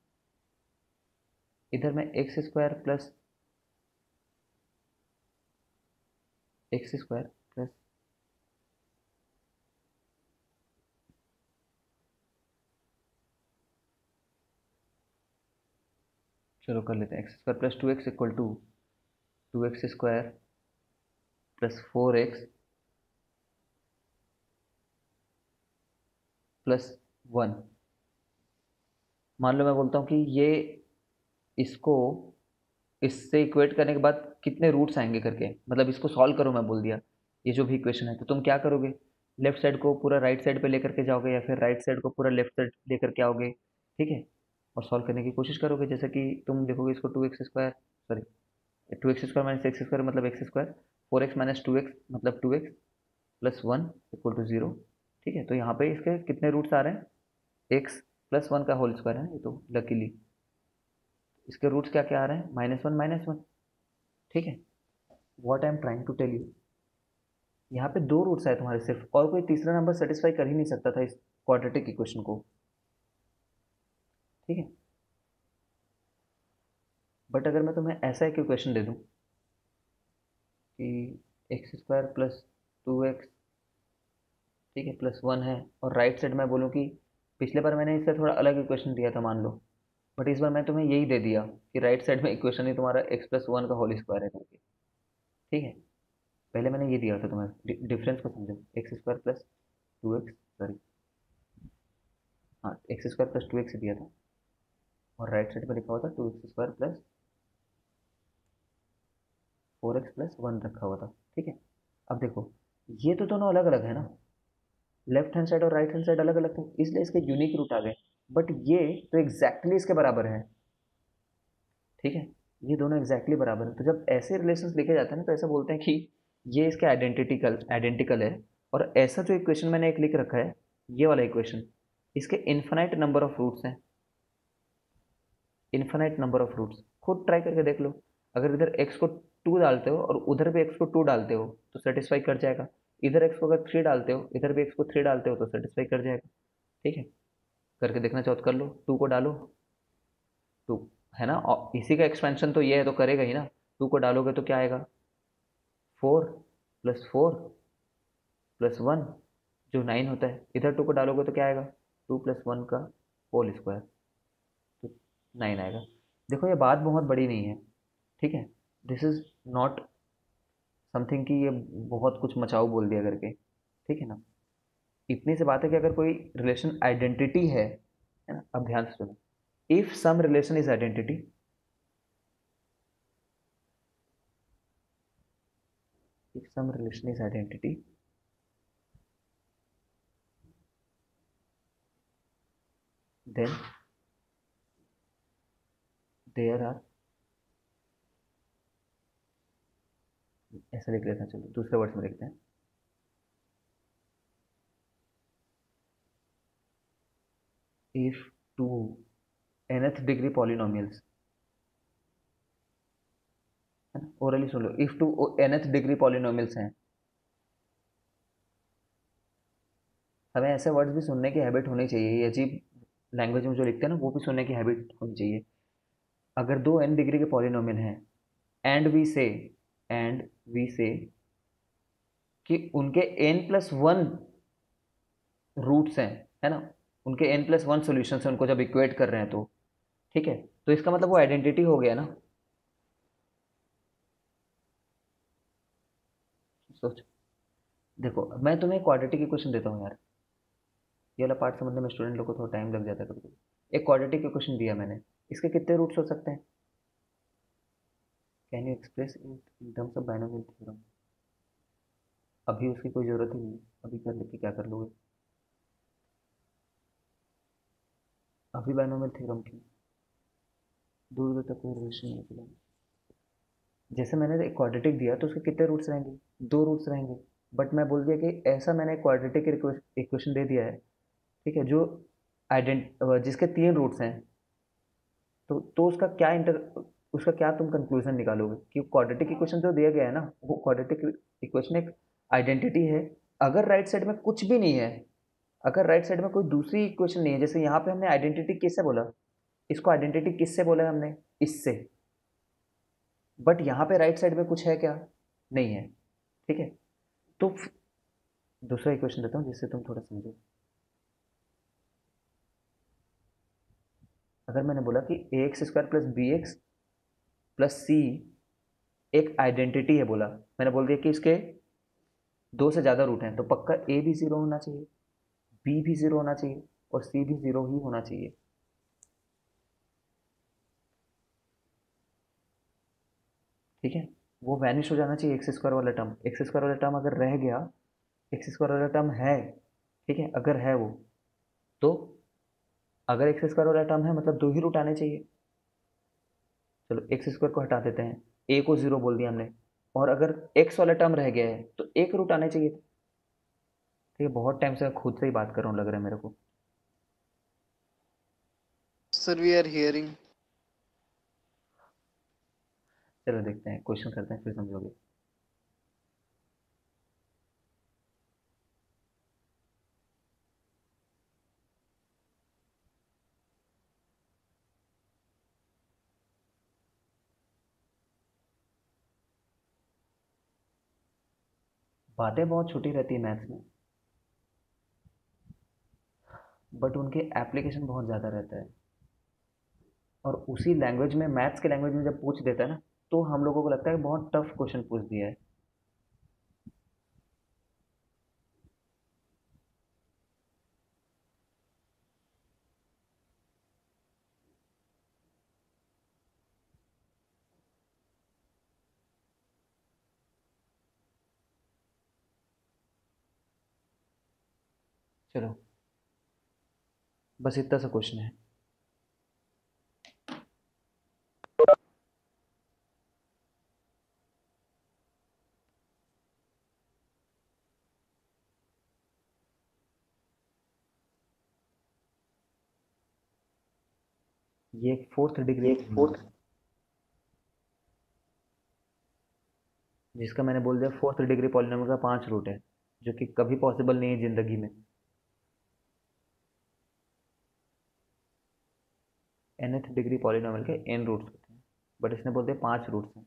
इधर मैं x² प्लस चलो कर लेते हैं x² + 2x equal to 2x² + 4x + 1। मान लो मैं बोलता हूँ कि ये इसको इससे इक्वेट करने के बाद कितने रूट्स आएंगे करके, मतलब इसको सॉल्व करो मैं बोल दिया, ये जो भी इक्वेशन है, तो तुम क्या करोगे, लेफ्ट साइड को पूरा राइट साइड पे लेकर के जाओगे या फिर राइट साइड को पूरा लेफ्ट साइड लेकर के आओगे, ठीक है, और सॉल्व करने की कोशिश करोगे। जैसे कि तुम देखोगे इसको 2x² sorry 2x² minus x² मतलब x², 4x माइनस 2x मतलब 2x प्लस 1 इक्वल टू 0, ठीक है। तो यहाँ पे इसके कितने रूट्स आ रहे हैं, x प्लस 1 का होल स्क्वायर है ये तो लकीली, इसके रूट्स क्या क्या आ रहे हैं, -1 ठीक है। What I am trying to tell you, यहाँ पे दो रूट्स आए तुम्हारे सिर्फ, और कोई तीसरा नंबर सेटिस्फाई कर ही नहीं सकता था इस क्वाड्रेटिक इक्वेशन को, ठीक है। बट अगर मैं तुम्हें ऐसा एक इक्वेशन दे दूं कि x² प्लस 2x, ठीक है, प्लस 1 है, और राइट साइड में बोलूँ कि पिछले बार मैंने इससे थोड़ा अलग इक्वेशन दिया था मान लो, बट इस बार मैं तुम्हें यही दे दिया कि राइट साइड में इक्वेशन ही तुम्हारा x प्लस 1 का होल स्क्वायर है करके, ठीक है। पहले मैंने ये दिया था तुम्हें, डिफरेंस को समझो, x² प्लस 2x सॉरी हाँ x² प्लस 2x दिया था, और राइट साइड पर लिखा हुआ था 2x² प्लस 4x प्लस 1 रखा हुआ था, ठीक है। अब देखो ये तो दोनों अलग अलग है ना, लेफ्ट हैंड साइड और राइट हैंड साइड अलग अलग थे, इसलिए इसके यूनिक रूट आ गए, बट ये तो एग्जैक्टली इसके बराबर है, ठीक है। ये दोनों एग्जैक्टली बराबर है, तो जब ऐसे रिलेशंस लिखे जाते हैं ना तो ऐसा बोलते हैं कि ये इसके आइडेंटिकल है। और ऐसा जो इक्वेशन मैंने एक लिख रखा है, ये वाला इक्वेशन, इसके इन्फिनाइट नंबर ऑफ रूट्स हैं, इन्फिनाइट नंबर ऑफ रूट्स, खुद ट्राई करके देख लो। अगर इधर x को 2 डालते हो और उधर भी x को 2 डालते हो तो सेटिस्फाई कर जाएगा, इधर x को अगर 3 डालते हो इधर भी x को 3 डालते हो तो सेटिस्फाई कर जाएगा, ठीक है। करके देखना चाहो तो कर लो, 2 को डालो, 2 है ना, और इसी का एक्सपेंशन तो ये है तो करेगा ही ना, 2 को डालोगे तो क्या आएगा, 4 + 4 + 1 जो 9 होता है, इधर 2 को डालोगे तो क्या आएगा, 2 + 1 का होल स्क्वायर, तो 9 आएगा। देखो ये बात बहुत बड़ी नहीं है, ठीक है, दिस इज नॉट समथिंग कि ये बहुत कुछ मचाऊ बोल दिया करके, ठीक है ना। इतनी सी बात है कि अगर कोई रिलेशन आइडेंटिटी है ना, अब ध्यान से सुनो, if some relation is identity, if some relation is identity, then there are, ऐसा लिख लेते हैं, चलो दूसरे वर्ड्स में लिखते हैं, if two nth degree polynomials, है ना, orally soon low, if two nth degree polynomials हैं, हमें ऐसे वर्ड्स भी सुनने की हैबिट होनी चाहिए, ये अजीब लैंग्वेज में जो लिखते हैं ना वो भी सुनने की हैबिट होनी चाहिए। अगर दो n डिग्री के पॉलिनोमियल हैं एंड वी से कि उनके n+1 रूट्स हैं, है ना, उनके n+1 सॉल्यूशन है, उनको जब इक्वेट कर रहे हैं तो, ठीक है, तो इसका मतलब वो आइडेंटिटी हो गया ना। सोच, देखो मैं तुम्हें क्वाड्रेटिक इक्वेशन देता हूँ यार, ये वाला पार्ट समझने में स्टूडेंट लोग को थोड़ा टाइम लग जाता है कभी कभी। एक क्वाड्रेटिक इक्वेशन दिया मैंने, इसके कितने रूट्स हो सकते हैं, can you express in terms of binomial theorem. अभी उसकी कोई ज़रूरत ही नहीं, अभी कर लेके क्या कर लोगे, अभी बाइनोमियल थ्योरम की दूर दूर तक कोई रिलेशन नहीं है। जैसे मैंने एक क्वाड्रेटिक दिया तो उसके कितने रूट्स रहेंगे, 2 रूट्स रहेंगे, बट मैं बोल दिया कि ऐसा मैंने क्वाड्रेटिक इक्वेशन दे दिया है, ठीक है, जो जिसके 3 रूट्स हैं, तो उसका क्या तुम कंक्लूजन निकालोगे कि क्वाड्रेटिक इक्वेशन जो दिया गया है ना, वो क्वाड्रेटिक इक्वेशन एक आइडेंटिटी है। अगर राइट साइड में कुछ भी नहीं है, अगर राइट साइड में कोई दूसरी इक्वेशन नहीं है, जैसे यहाँ पे हमने आइडेंटिटी किससे बोला, इसको आइडेंटिटी किससे बोला है हमने, इससे, बट यहाँ पे राइट साइड में कुछ है क्या, नहीं है, ठीक है। तो दूसरा इक्वेशन देता हूँ जिससे तुम थोड़ा समझो। अगर मैंने बोला कि ax² plus bx plus c एक आइडेंटिटी है, बोला मैंने, बोल दिया कि इसके 2 से ज़्यादा रूट हैं, तो पक्का a भी 0 होना चाहिए, b भी 0 होना चाहिए और c भी 0 ही होना चाहिए, ठीक है। वो वैनिश हो जाना चाहिए एक्स स्क्वायर वाला टर्म। एक्स स्क्वायर वाला टर्म अगर रह गया, एक्स स्क्वायर वाला टर्म है, ठीक है, अगर है वो, तो अगर एक्स स्क्वायर वाला टर्म है मतलब दो ही रूट आने चाहिए। चलो एक्स स्क्वायर को हटा देते हैं, ए को जीरो बोल दिया हमने, और अगर एक्स वाला टर्म रह गया है तो एक रूट आने चाहिए। ठीक है, बहुत टाइम से खुद से ही बात कर रहा हूँ लग रहा है मेरे को। Sir we are hearing. चलो देखते हैं, क्वेश्चन करते हैं, फिर समझोगे। बातें बहुत छोटी रहती है मैथ्स में, बट उनके एप्लीकेशन बहुत ज़्यादा रहता है। और उसी लैंग्वेज में, मैथ्स के लैंग्वेज में जब पूछ देता है ना, तो हम लोगों को लगता है बहुत टफ क्वेश्चन पूछ दिया है। चलो, बस इतना सा क्वेश्चन है। ये एक फोर्थ डिग्री जिसका मैंने बोल दिया फोर्थ डिग्री पॉलिनोमियल का 5 रूट है, जो कि कभी पॉसिबल नहीं है जिंदगी में। nth डिग्री पॉलिनोमियल के n रूट्स होते हैं, बट इसने बोल दिया 5 रूट्स हैं।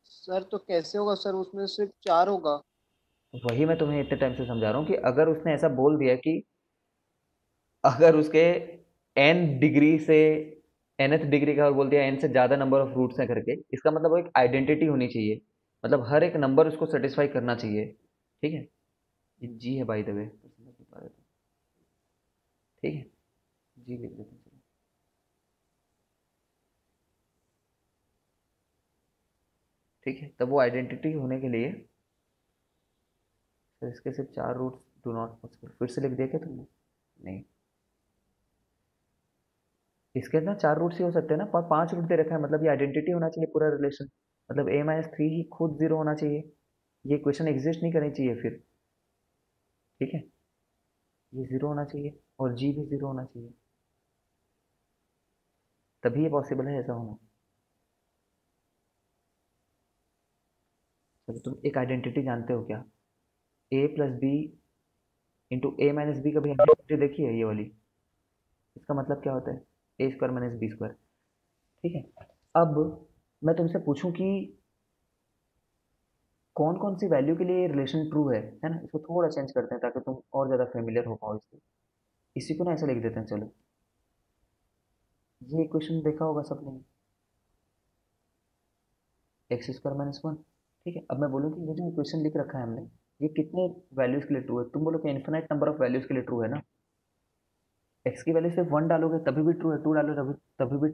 सर तो कैसे होगा सर, उसमें सिर्फ 4 होगा। वही मैं तुम्हें इतने टाइम से समझा रहा हूँ कि अगर उसने ऐसा बोल दिया कि अगर उसके n डिग्री से nth डिग्री का, और बोल दिया n से ज़्यादा नंबर ऑफ रूट्स हैं करके, इसका मतलब वो एक आइडेंटिटी होनी चाहिए, मतलब हर एक नंबर उसको सेटिस्फाई करना चाहिए। ठीक है, ये जी है बाय द वे, तो समझ नहीं पा रहे थे। ठीक है, जी लिख देते हैं, चलो। ठीक है, तब वो आइडेंटिटी होने के लिए, तो इसके सिर्फ 4 रूट्स डू नॉट पॉसिबल। फिर से लिख दिया क्या तुमने? नहीं, इसके ना 4 रूट्स ही हो सकते हैं ना, पर 5 रूट दे रखा है, मतलब ये आइडेंटिटी होना चाहिए पूरा रिलेशन। मतलब a-3 ही खुद जीरो होना चाहिए, ये इक्वेशन एग्जिस्ट नहीं करनी चाहिए फिर। ठीक है, ये जीरो होना चाहिए और जी भी जीरो होना चाहिए, तभी ये पॉसिबल है ऐसा होना। चलो, तुम एक आइडेंटिटी जानते हो क्या? a plus B into A minus B, कभी आइडेंटिटी देखी है ये वाली? इसका मतलब क्या होता है? A square minus B square. ठीक है, अब मैं तुमसे पूछूं कि कौन कौन सी वैल्यू के लिए ये रिलेशन ट्रू है ना? इसको थोड़ा चेंज करते हैं ताकि तुम और ज़्यादा फेमिलियर हो पाओ इससे। इसी को ना ऐसे लिख देते हैं, चलो। ये इक्वेशन देखा होगा सबने, एक्स स्क्वायर माइनस वन। ठीक है, अब मैं बोलूँ कि ये जो इक्वेशन लिख रखा है हमने, ये कितने वैल्यूज़ के लिए ट्रू है? तुम बोलो कि इन्फिनाइट नंबर ऑफ वैल्यूज़ के लिए ट्रू है ना। एक्स की वैल्यू सिर्फ वन डालोगे तभी भी ट्रू है, टू डालो तभी तभी भी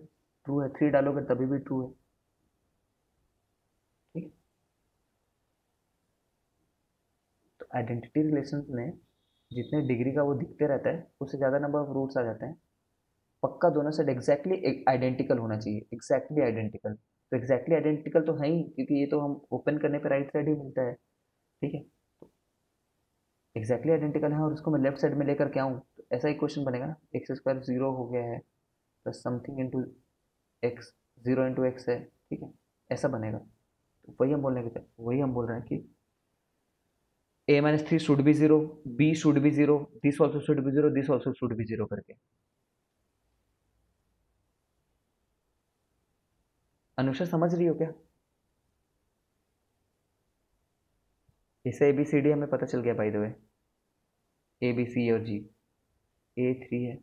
ट्रू है, थ्री डालोगे तभी भी ट्रू है। ठीक है, तो आइडेंटिटी रिलेशन में जितने डिग्री का वो दिखते रहता है, उससे ज़्यादा नंबर ऑफ रूट्स आ जाते हैं। पक्का दोनों साइड एग्जैक्टली आइडेंटिकल होना चाहिए, एग्जैक्टली आइडेंटिकल। तो एग्जैक्टली आइडेंटिकल तो है ही, क्योंकि ये तो हम ओपन करने पे राइट साइड ही मिलता है। ठीक है, एग्जैक्टली आइडेंटिकल है और उसको मैं लेफ्ट साइड में लेकर के आऊँ, तो ऐसा ही क्वेश्चन बनेगा ना, एक्स स्क्वायर जीरो हो गया है plus something into x, zero into x है। ठीक है, ऐसा बनेगा। तो वही हम बोल रहे हैं कि a-3 should be zero, b should be zero, this also should be zero, this also should be zero करके। अनुषा समझ रही हो क्या? इससे ए बी सी डी हमें पता चल गया by the way, A B C और जी। ए थ्री है,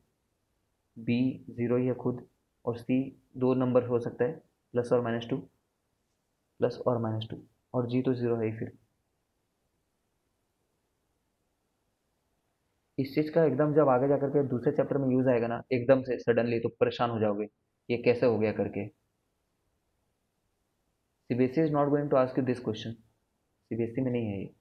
बी जीरो ही है खुद, और सी दो नंबर हो सकता है, प्लस और माइनस टू, प्लस और माइनस टू, और जी तो जीरो है ही फिर। इस चीज़ का एकदम जब आगे जाकर के दूसरे चैप्टर में यूज़ आएगा ना, एकदम से सडनली, तो परेशान हो जाओगे ये कैसे हो गया करके। CBSE is not going to ask you this question, CBSE में नहीं है ये।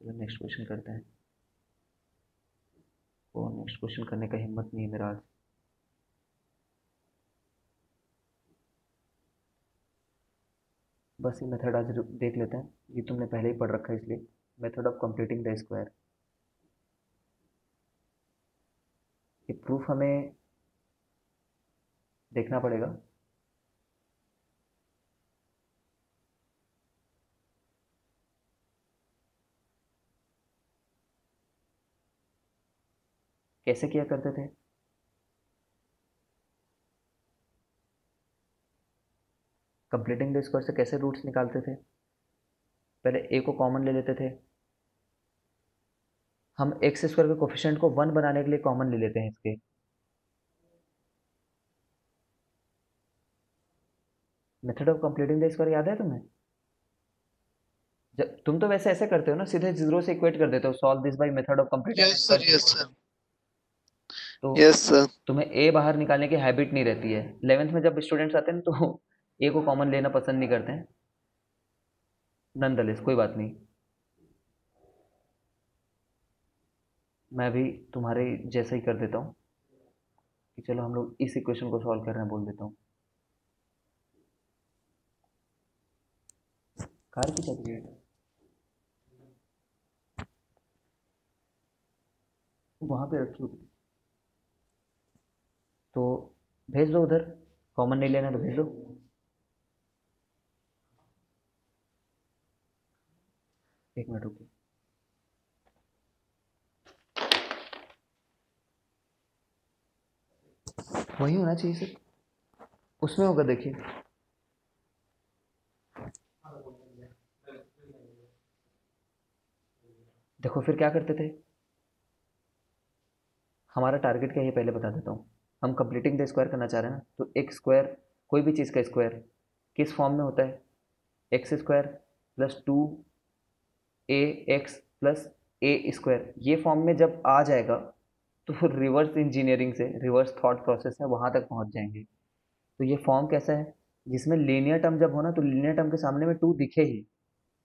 चलो नेक्स्ट क्वेश्चन करते हैं। वो नेक्स्ट क्वेश्चन करने का हिम्मत नहीं है मेरा आज। बस ये मेथड आज देख लेते हैं, ये तुमने पहले ही पढ़ रखा है इसलिए। Method of completing the square, ये प्रूफ हमें देखना पड़ेगा। कैसे किया करते थे? कंप्लीटिंग द स्क्वायर से कैसे रूट्स निकालते थे? पहले ए को कॉमन ले लेते थे, हम एक्स स्क्वायर के कोफिशिएंट को 1 बनाने के लिए कॉमन ले लेते हैं इसके। Method of completing the square याद है तुम्हें? जब तुम तो वैसे ऐसे करते हो ना, सीधे जीरो से इक्वेट कर देते हो, solve this by method of completing the yes sir, square. Yes sir, तो यस सर। तुम्हें ए बाहर निकालने की हैबिट नहीं रहती है। 11th में जब स्टूडेंट्स आते हैं ना, तो ए को कॉमन लेना पसंद नहीं करते हैं। नॉनदलेस कोई बात नहीं, मैं भी तुम्हारे जैसा ही कर देता हूँ कि चलो हम लोग इस इक्वेशन को सॉल्व कर रहे हैं, बोल देता हूँ। कार की चाबी है वहाँ पे रखी होगी, तो भेज दो उधर। कॉमन नहीं लेना तो भेज दो। एक मिनट रुकिए, वही होना चाहिए सर, उसमें होगा देखिए। देखो फिर क्या करते थे, हमारा टारगेट क्या है ये पहले बता देता हूँ। हम कंप्लीटिंग द स्क्वायर करना चाह रहे हैं ना, तो एक स्क्वायर, कोई भी चीज़ का स्क्वायर किस फॉर्म में होता है? X square plus 2ax plus a square, ये फॉर्म में जब आ जाएगा तो फिर रिवर्स इंजीनियरिंग से, रिवर्स थॉट प्रोसेस है, वहाँ तक पहुँच जाएंगे। तो ये फॉर्म कैसा है, जिसमें लीनियर टर्म जब हो ना, तो लीनियर टर्म के सामने में 2 दिखे ही,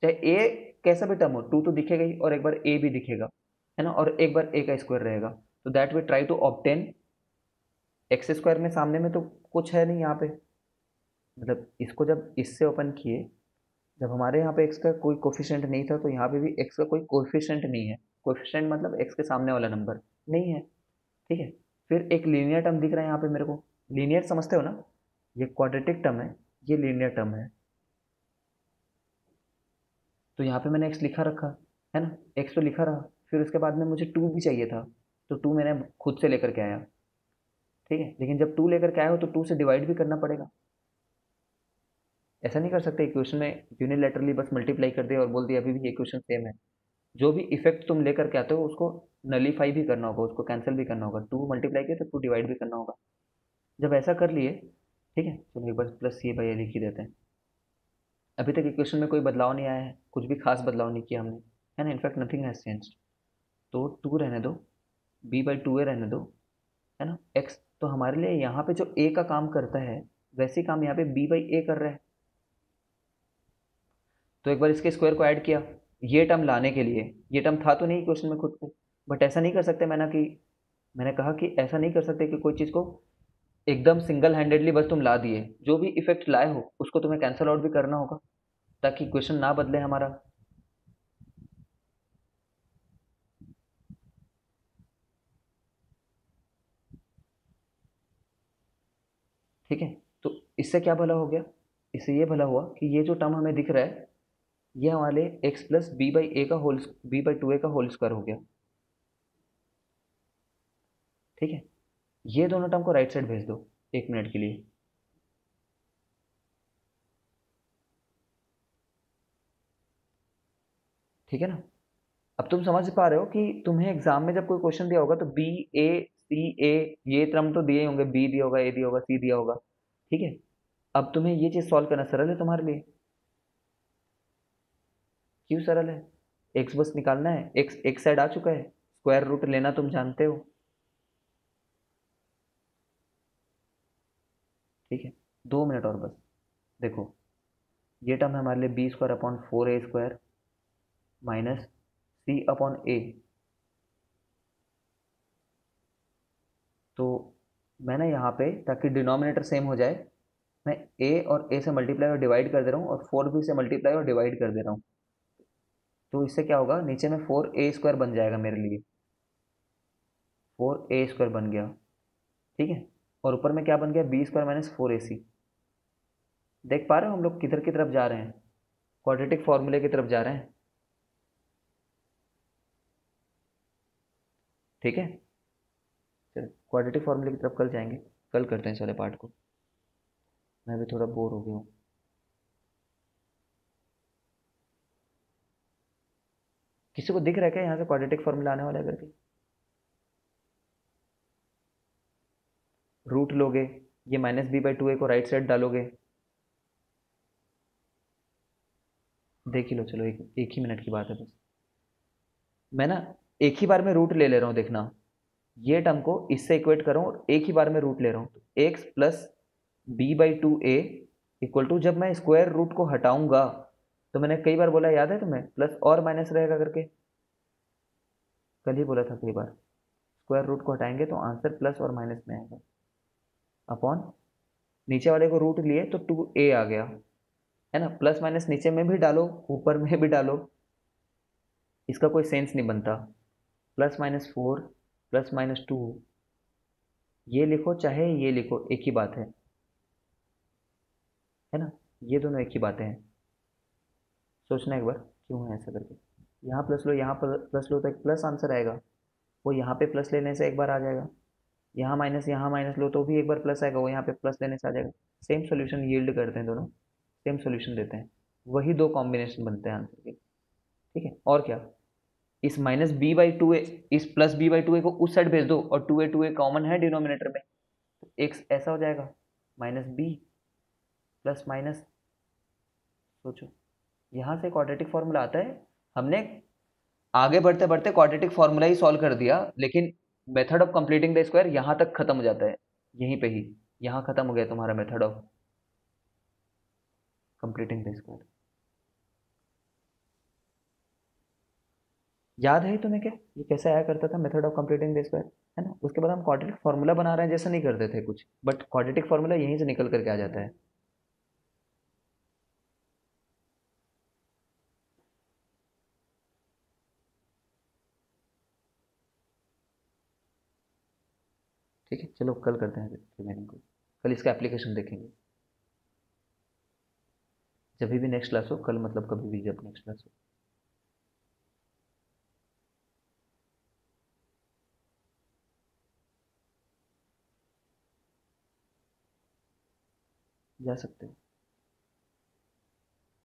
चाहे ए कैसा भी टर्म हो, 2 तो दिखेगा ही, और एक बार ए भी दिखेगा, है ना, और एक बार ए का स्क्वायर रहेगा। तो that we try to obtain X square में सामने में तो कुछ है नहीं यहाँ पे, मतलब इसको जब इससे ओपन किए, जब हमारे यहाँ पे एक्स का कोई कोफिशिएंट नहीं था, तो यहाँ पे भी एक्स का कोई कोफिशिएंट नहीं है। कोफिशिएंट मतलब एक्स के सामने वाला नंबर नहीं है, ठीक है। फिर एक लीनियर टर्म दिख रहा है यहाँ पे मेरे को, लीनियर समझते हो ना, ये क्वाड्रेटिक टर्म है, ये लीनियर टर्म है। तो यहाँ पे मैंने एक्स लिखा रखा है ना, एक्स तो लिखा रहा, फिर उसके बाद में मुझे 2 भी चाहिए था, तो 2 मैंने खुद से लेकर के आया, ठीक है। लेकिन जब 2 लेकर के आया हो तो 2 से डिवाइड भी करना पड़ेगा। ऐसा नहीं कर सकते इक्वेशन में यूनिलैटरली बस मल्टीप्लाई कर दिया और बोल दिया अभी भी इक्वेशन सेम है। जो भी इफेक्ट तुम लेकर के आते हो उसको नलीफाई भी करना होगा, उसको कैंसिल भी करना होगा। 2 मल्टीप्लाई किया तो 2 डिवाइड भी करना होगा। जब ऐसा कर लिए, ठीक है, चलो एक बार प्लस सी बाई लिख ही देते हैं। अभी तक इक्वेशन में कोई बदलाव नहीं आया है, कुछ भी खास बदलाव नहीं किया हमने, है ना, इनफैक्ट नथिंग हैज चेंज्ड। तो 2 रहने दो, बी बाई 2 ए रहने दो, है ना। एक्स तो हमारे लिए यहाँ पे जो ए का काम करता है, वैसे ही काम यहाँ पे बी बाई ए कर रहा है। तो एक बार इसके स्क्वायर को ऐड किया, ये टर्म लाने के लिए, ये टर्म था तो नहीं क्वेश्चन में खुद पे, बट ऐसा नहीं कर सकते मैंने कहा कि ऐसा नहीं कर सकते कि कोई चीज़ को एकदम सिंगल हैंडेडली बस तुम ला दिए, जो भी इफेक्ट लाए हो उसको तुम्हें कैंसल आउट भी करना होगा, ताकि क्वेश्चन ना बदले हमारा। ठीक है, तो इससे क्या भला हो गया, इससे ये भला हुआ कि ये जो टर्म हमें दिख रहा है, ये हमारे एक्स प्लस बी बाई ए का होल, बी बाई 2a का होल स्क्वायर हो गया, ठीक है। ये दोनों टर्म को राइट साइड भेज दो 1 मिनट के लिए। ठीक है ना। अब तुम समझ पा रहे हो कि तुम्हें एग्जाम में जब कोई क्वेश्चन दिया होगा तो बी ए सी ए, ये टर्म तो दिए होंगे, बी दिया होगा, ए दिया होगा, सी दिया होगा, ठीक है। अब तुम्हें ये चीज़ सॉल्व करना सरल है तुम्हारे लिए। क्यों सरल है? एक्स बस निकालना है, एक्स एक साइड आ चुका है, स्क्वायर रूट लेना तुम जानते हो। ठीक है, 2 मिनट और बस। देखो ये टर्म है हमारे लिए b square upon 4a² minus c upon a. तो मैं ना यहाँ पे, ताकि डिनोमिनेटर सेम हो जाए, मैं ए और ए से मल्टीप्लाई और डिवाइड कर दे रहा हूँ और 4b से मल्टीप्लाई और डिवाइड कर दे रहा हूँ। तो इससे क्या होगा, नीचे में 4a² बन जाएगा मेरे लिए, 4a² बन गया। ठीक है, और ऊपर में क्या बन गया, b² माइनस 4ac। देख पा रहे हो हम लोग किधर की तरफ जा रहे हैं, क्वाड्रेटिक फॉर्मूले की तरफ जा रहे हैं। ठीक है, चलो क्वाड्रेटिक फॉर्मूले की तरफ कल जाएंगे, कल करते हैं सारे पार्ट को, मैं भी थोड़ा बोर हो गया हूँ। किसी को दिख रहा है क्या यहाँ से क्वाड्रेटिक फॉर्मूला आने वाला है करके? रूट लोगे, ये -b/2a को राइट साइड डालोगे, देख ही लो। चलो एक ही मिनट की बात है बस। मैं ना एक ही बार में रूट ले रहा हूँ, देखना ये टर्म को इससे इक्वेट करो और एक ही बार में रूट ले रहा हूँ। X plus b/2a equal to, जब मैं स्क्वायर रूट को हटाऊंगा तो मैंने कई बार बोला, याद है तुम्हें, प्लस और माइनस रहेगा करके, कल ही बोला था कई बार। स्क्वायर रूट को हटाएंगे तो आंसर प्लस और माइनस में आएगा, अपॉन नीचे वाले को रूट लिए तो 2a आ गया, है ना। प्लस माइनस नीचे में भी डालो ऊपर में भी डालो, इसका कोई सेंस नहीं बनता। +-4 +-2, ये लिखो चाहे ये लिखो एक ही बात है ना, ये दोनों एक ही बातें हैं। सोचना एक बार क्यों है ऐसा करके। यहाँ प्लस लो, यहाँ प्लस लो तो एक प्लस आंसर आएगा, वो यहाँ पे प्लस लेने से एक बार आ जाएगा। यहाँ माइनस लो तो भी एक बार प्लस आएगा, वो यहाँ पे प्लस लेने से आ जाएगा। सेम सोल्यूशन यील्ड करते हैं दोनों, सेम सोल्यूशन देते हैं, वही दो कॉम्बिनेशन बनते हैं आंसर के। ठीक है, और क्या, इस -b/2a, इस +b/2a को उस साइड भेज दो और 2a कॉमन है डिनोमिनेटर में, तो एक ऐसा हो जाएगा -b प्लस माइनस। सोचो, यहाँ से क्वाड्रेटिक फॉर्मूला आता है, हमने आगे बढ़ते बढ़ते क्वाड्रेटिक फॉर्मूला ही सॉल्व कर दिया, लेकिन method of completing the square यहाँ तक खत्म हो जाता है, यहीं पे ही, यहाँ खत्म हो गया तुम्हारा method of completing the square. याद है तुम्हें क्या ये कैसे आया करता था, method of completing the square, है ना। उसके बाद हम क्वाड्रेटिक फॉर्मूला बना रहे हैं जैसा नहीं करते थे कुछ, बट क्वाड्रेटिक फॉर्मूला यहीं से निकल करके आ जाता है। ठीक है, चलो कल करते हैं रिमेनिंग को, कल इसका एप्लीकेशन देखेंगे, जब भी नेक्स्ट क्लास हो, कल मतलब कभी भी जब नेक्स्ट क्लास हो। जा सकते हो।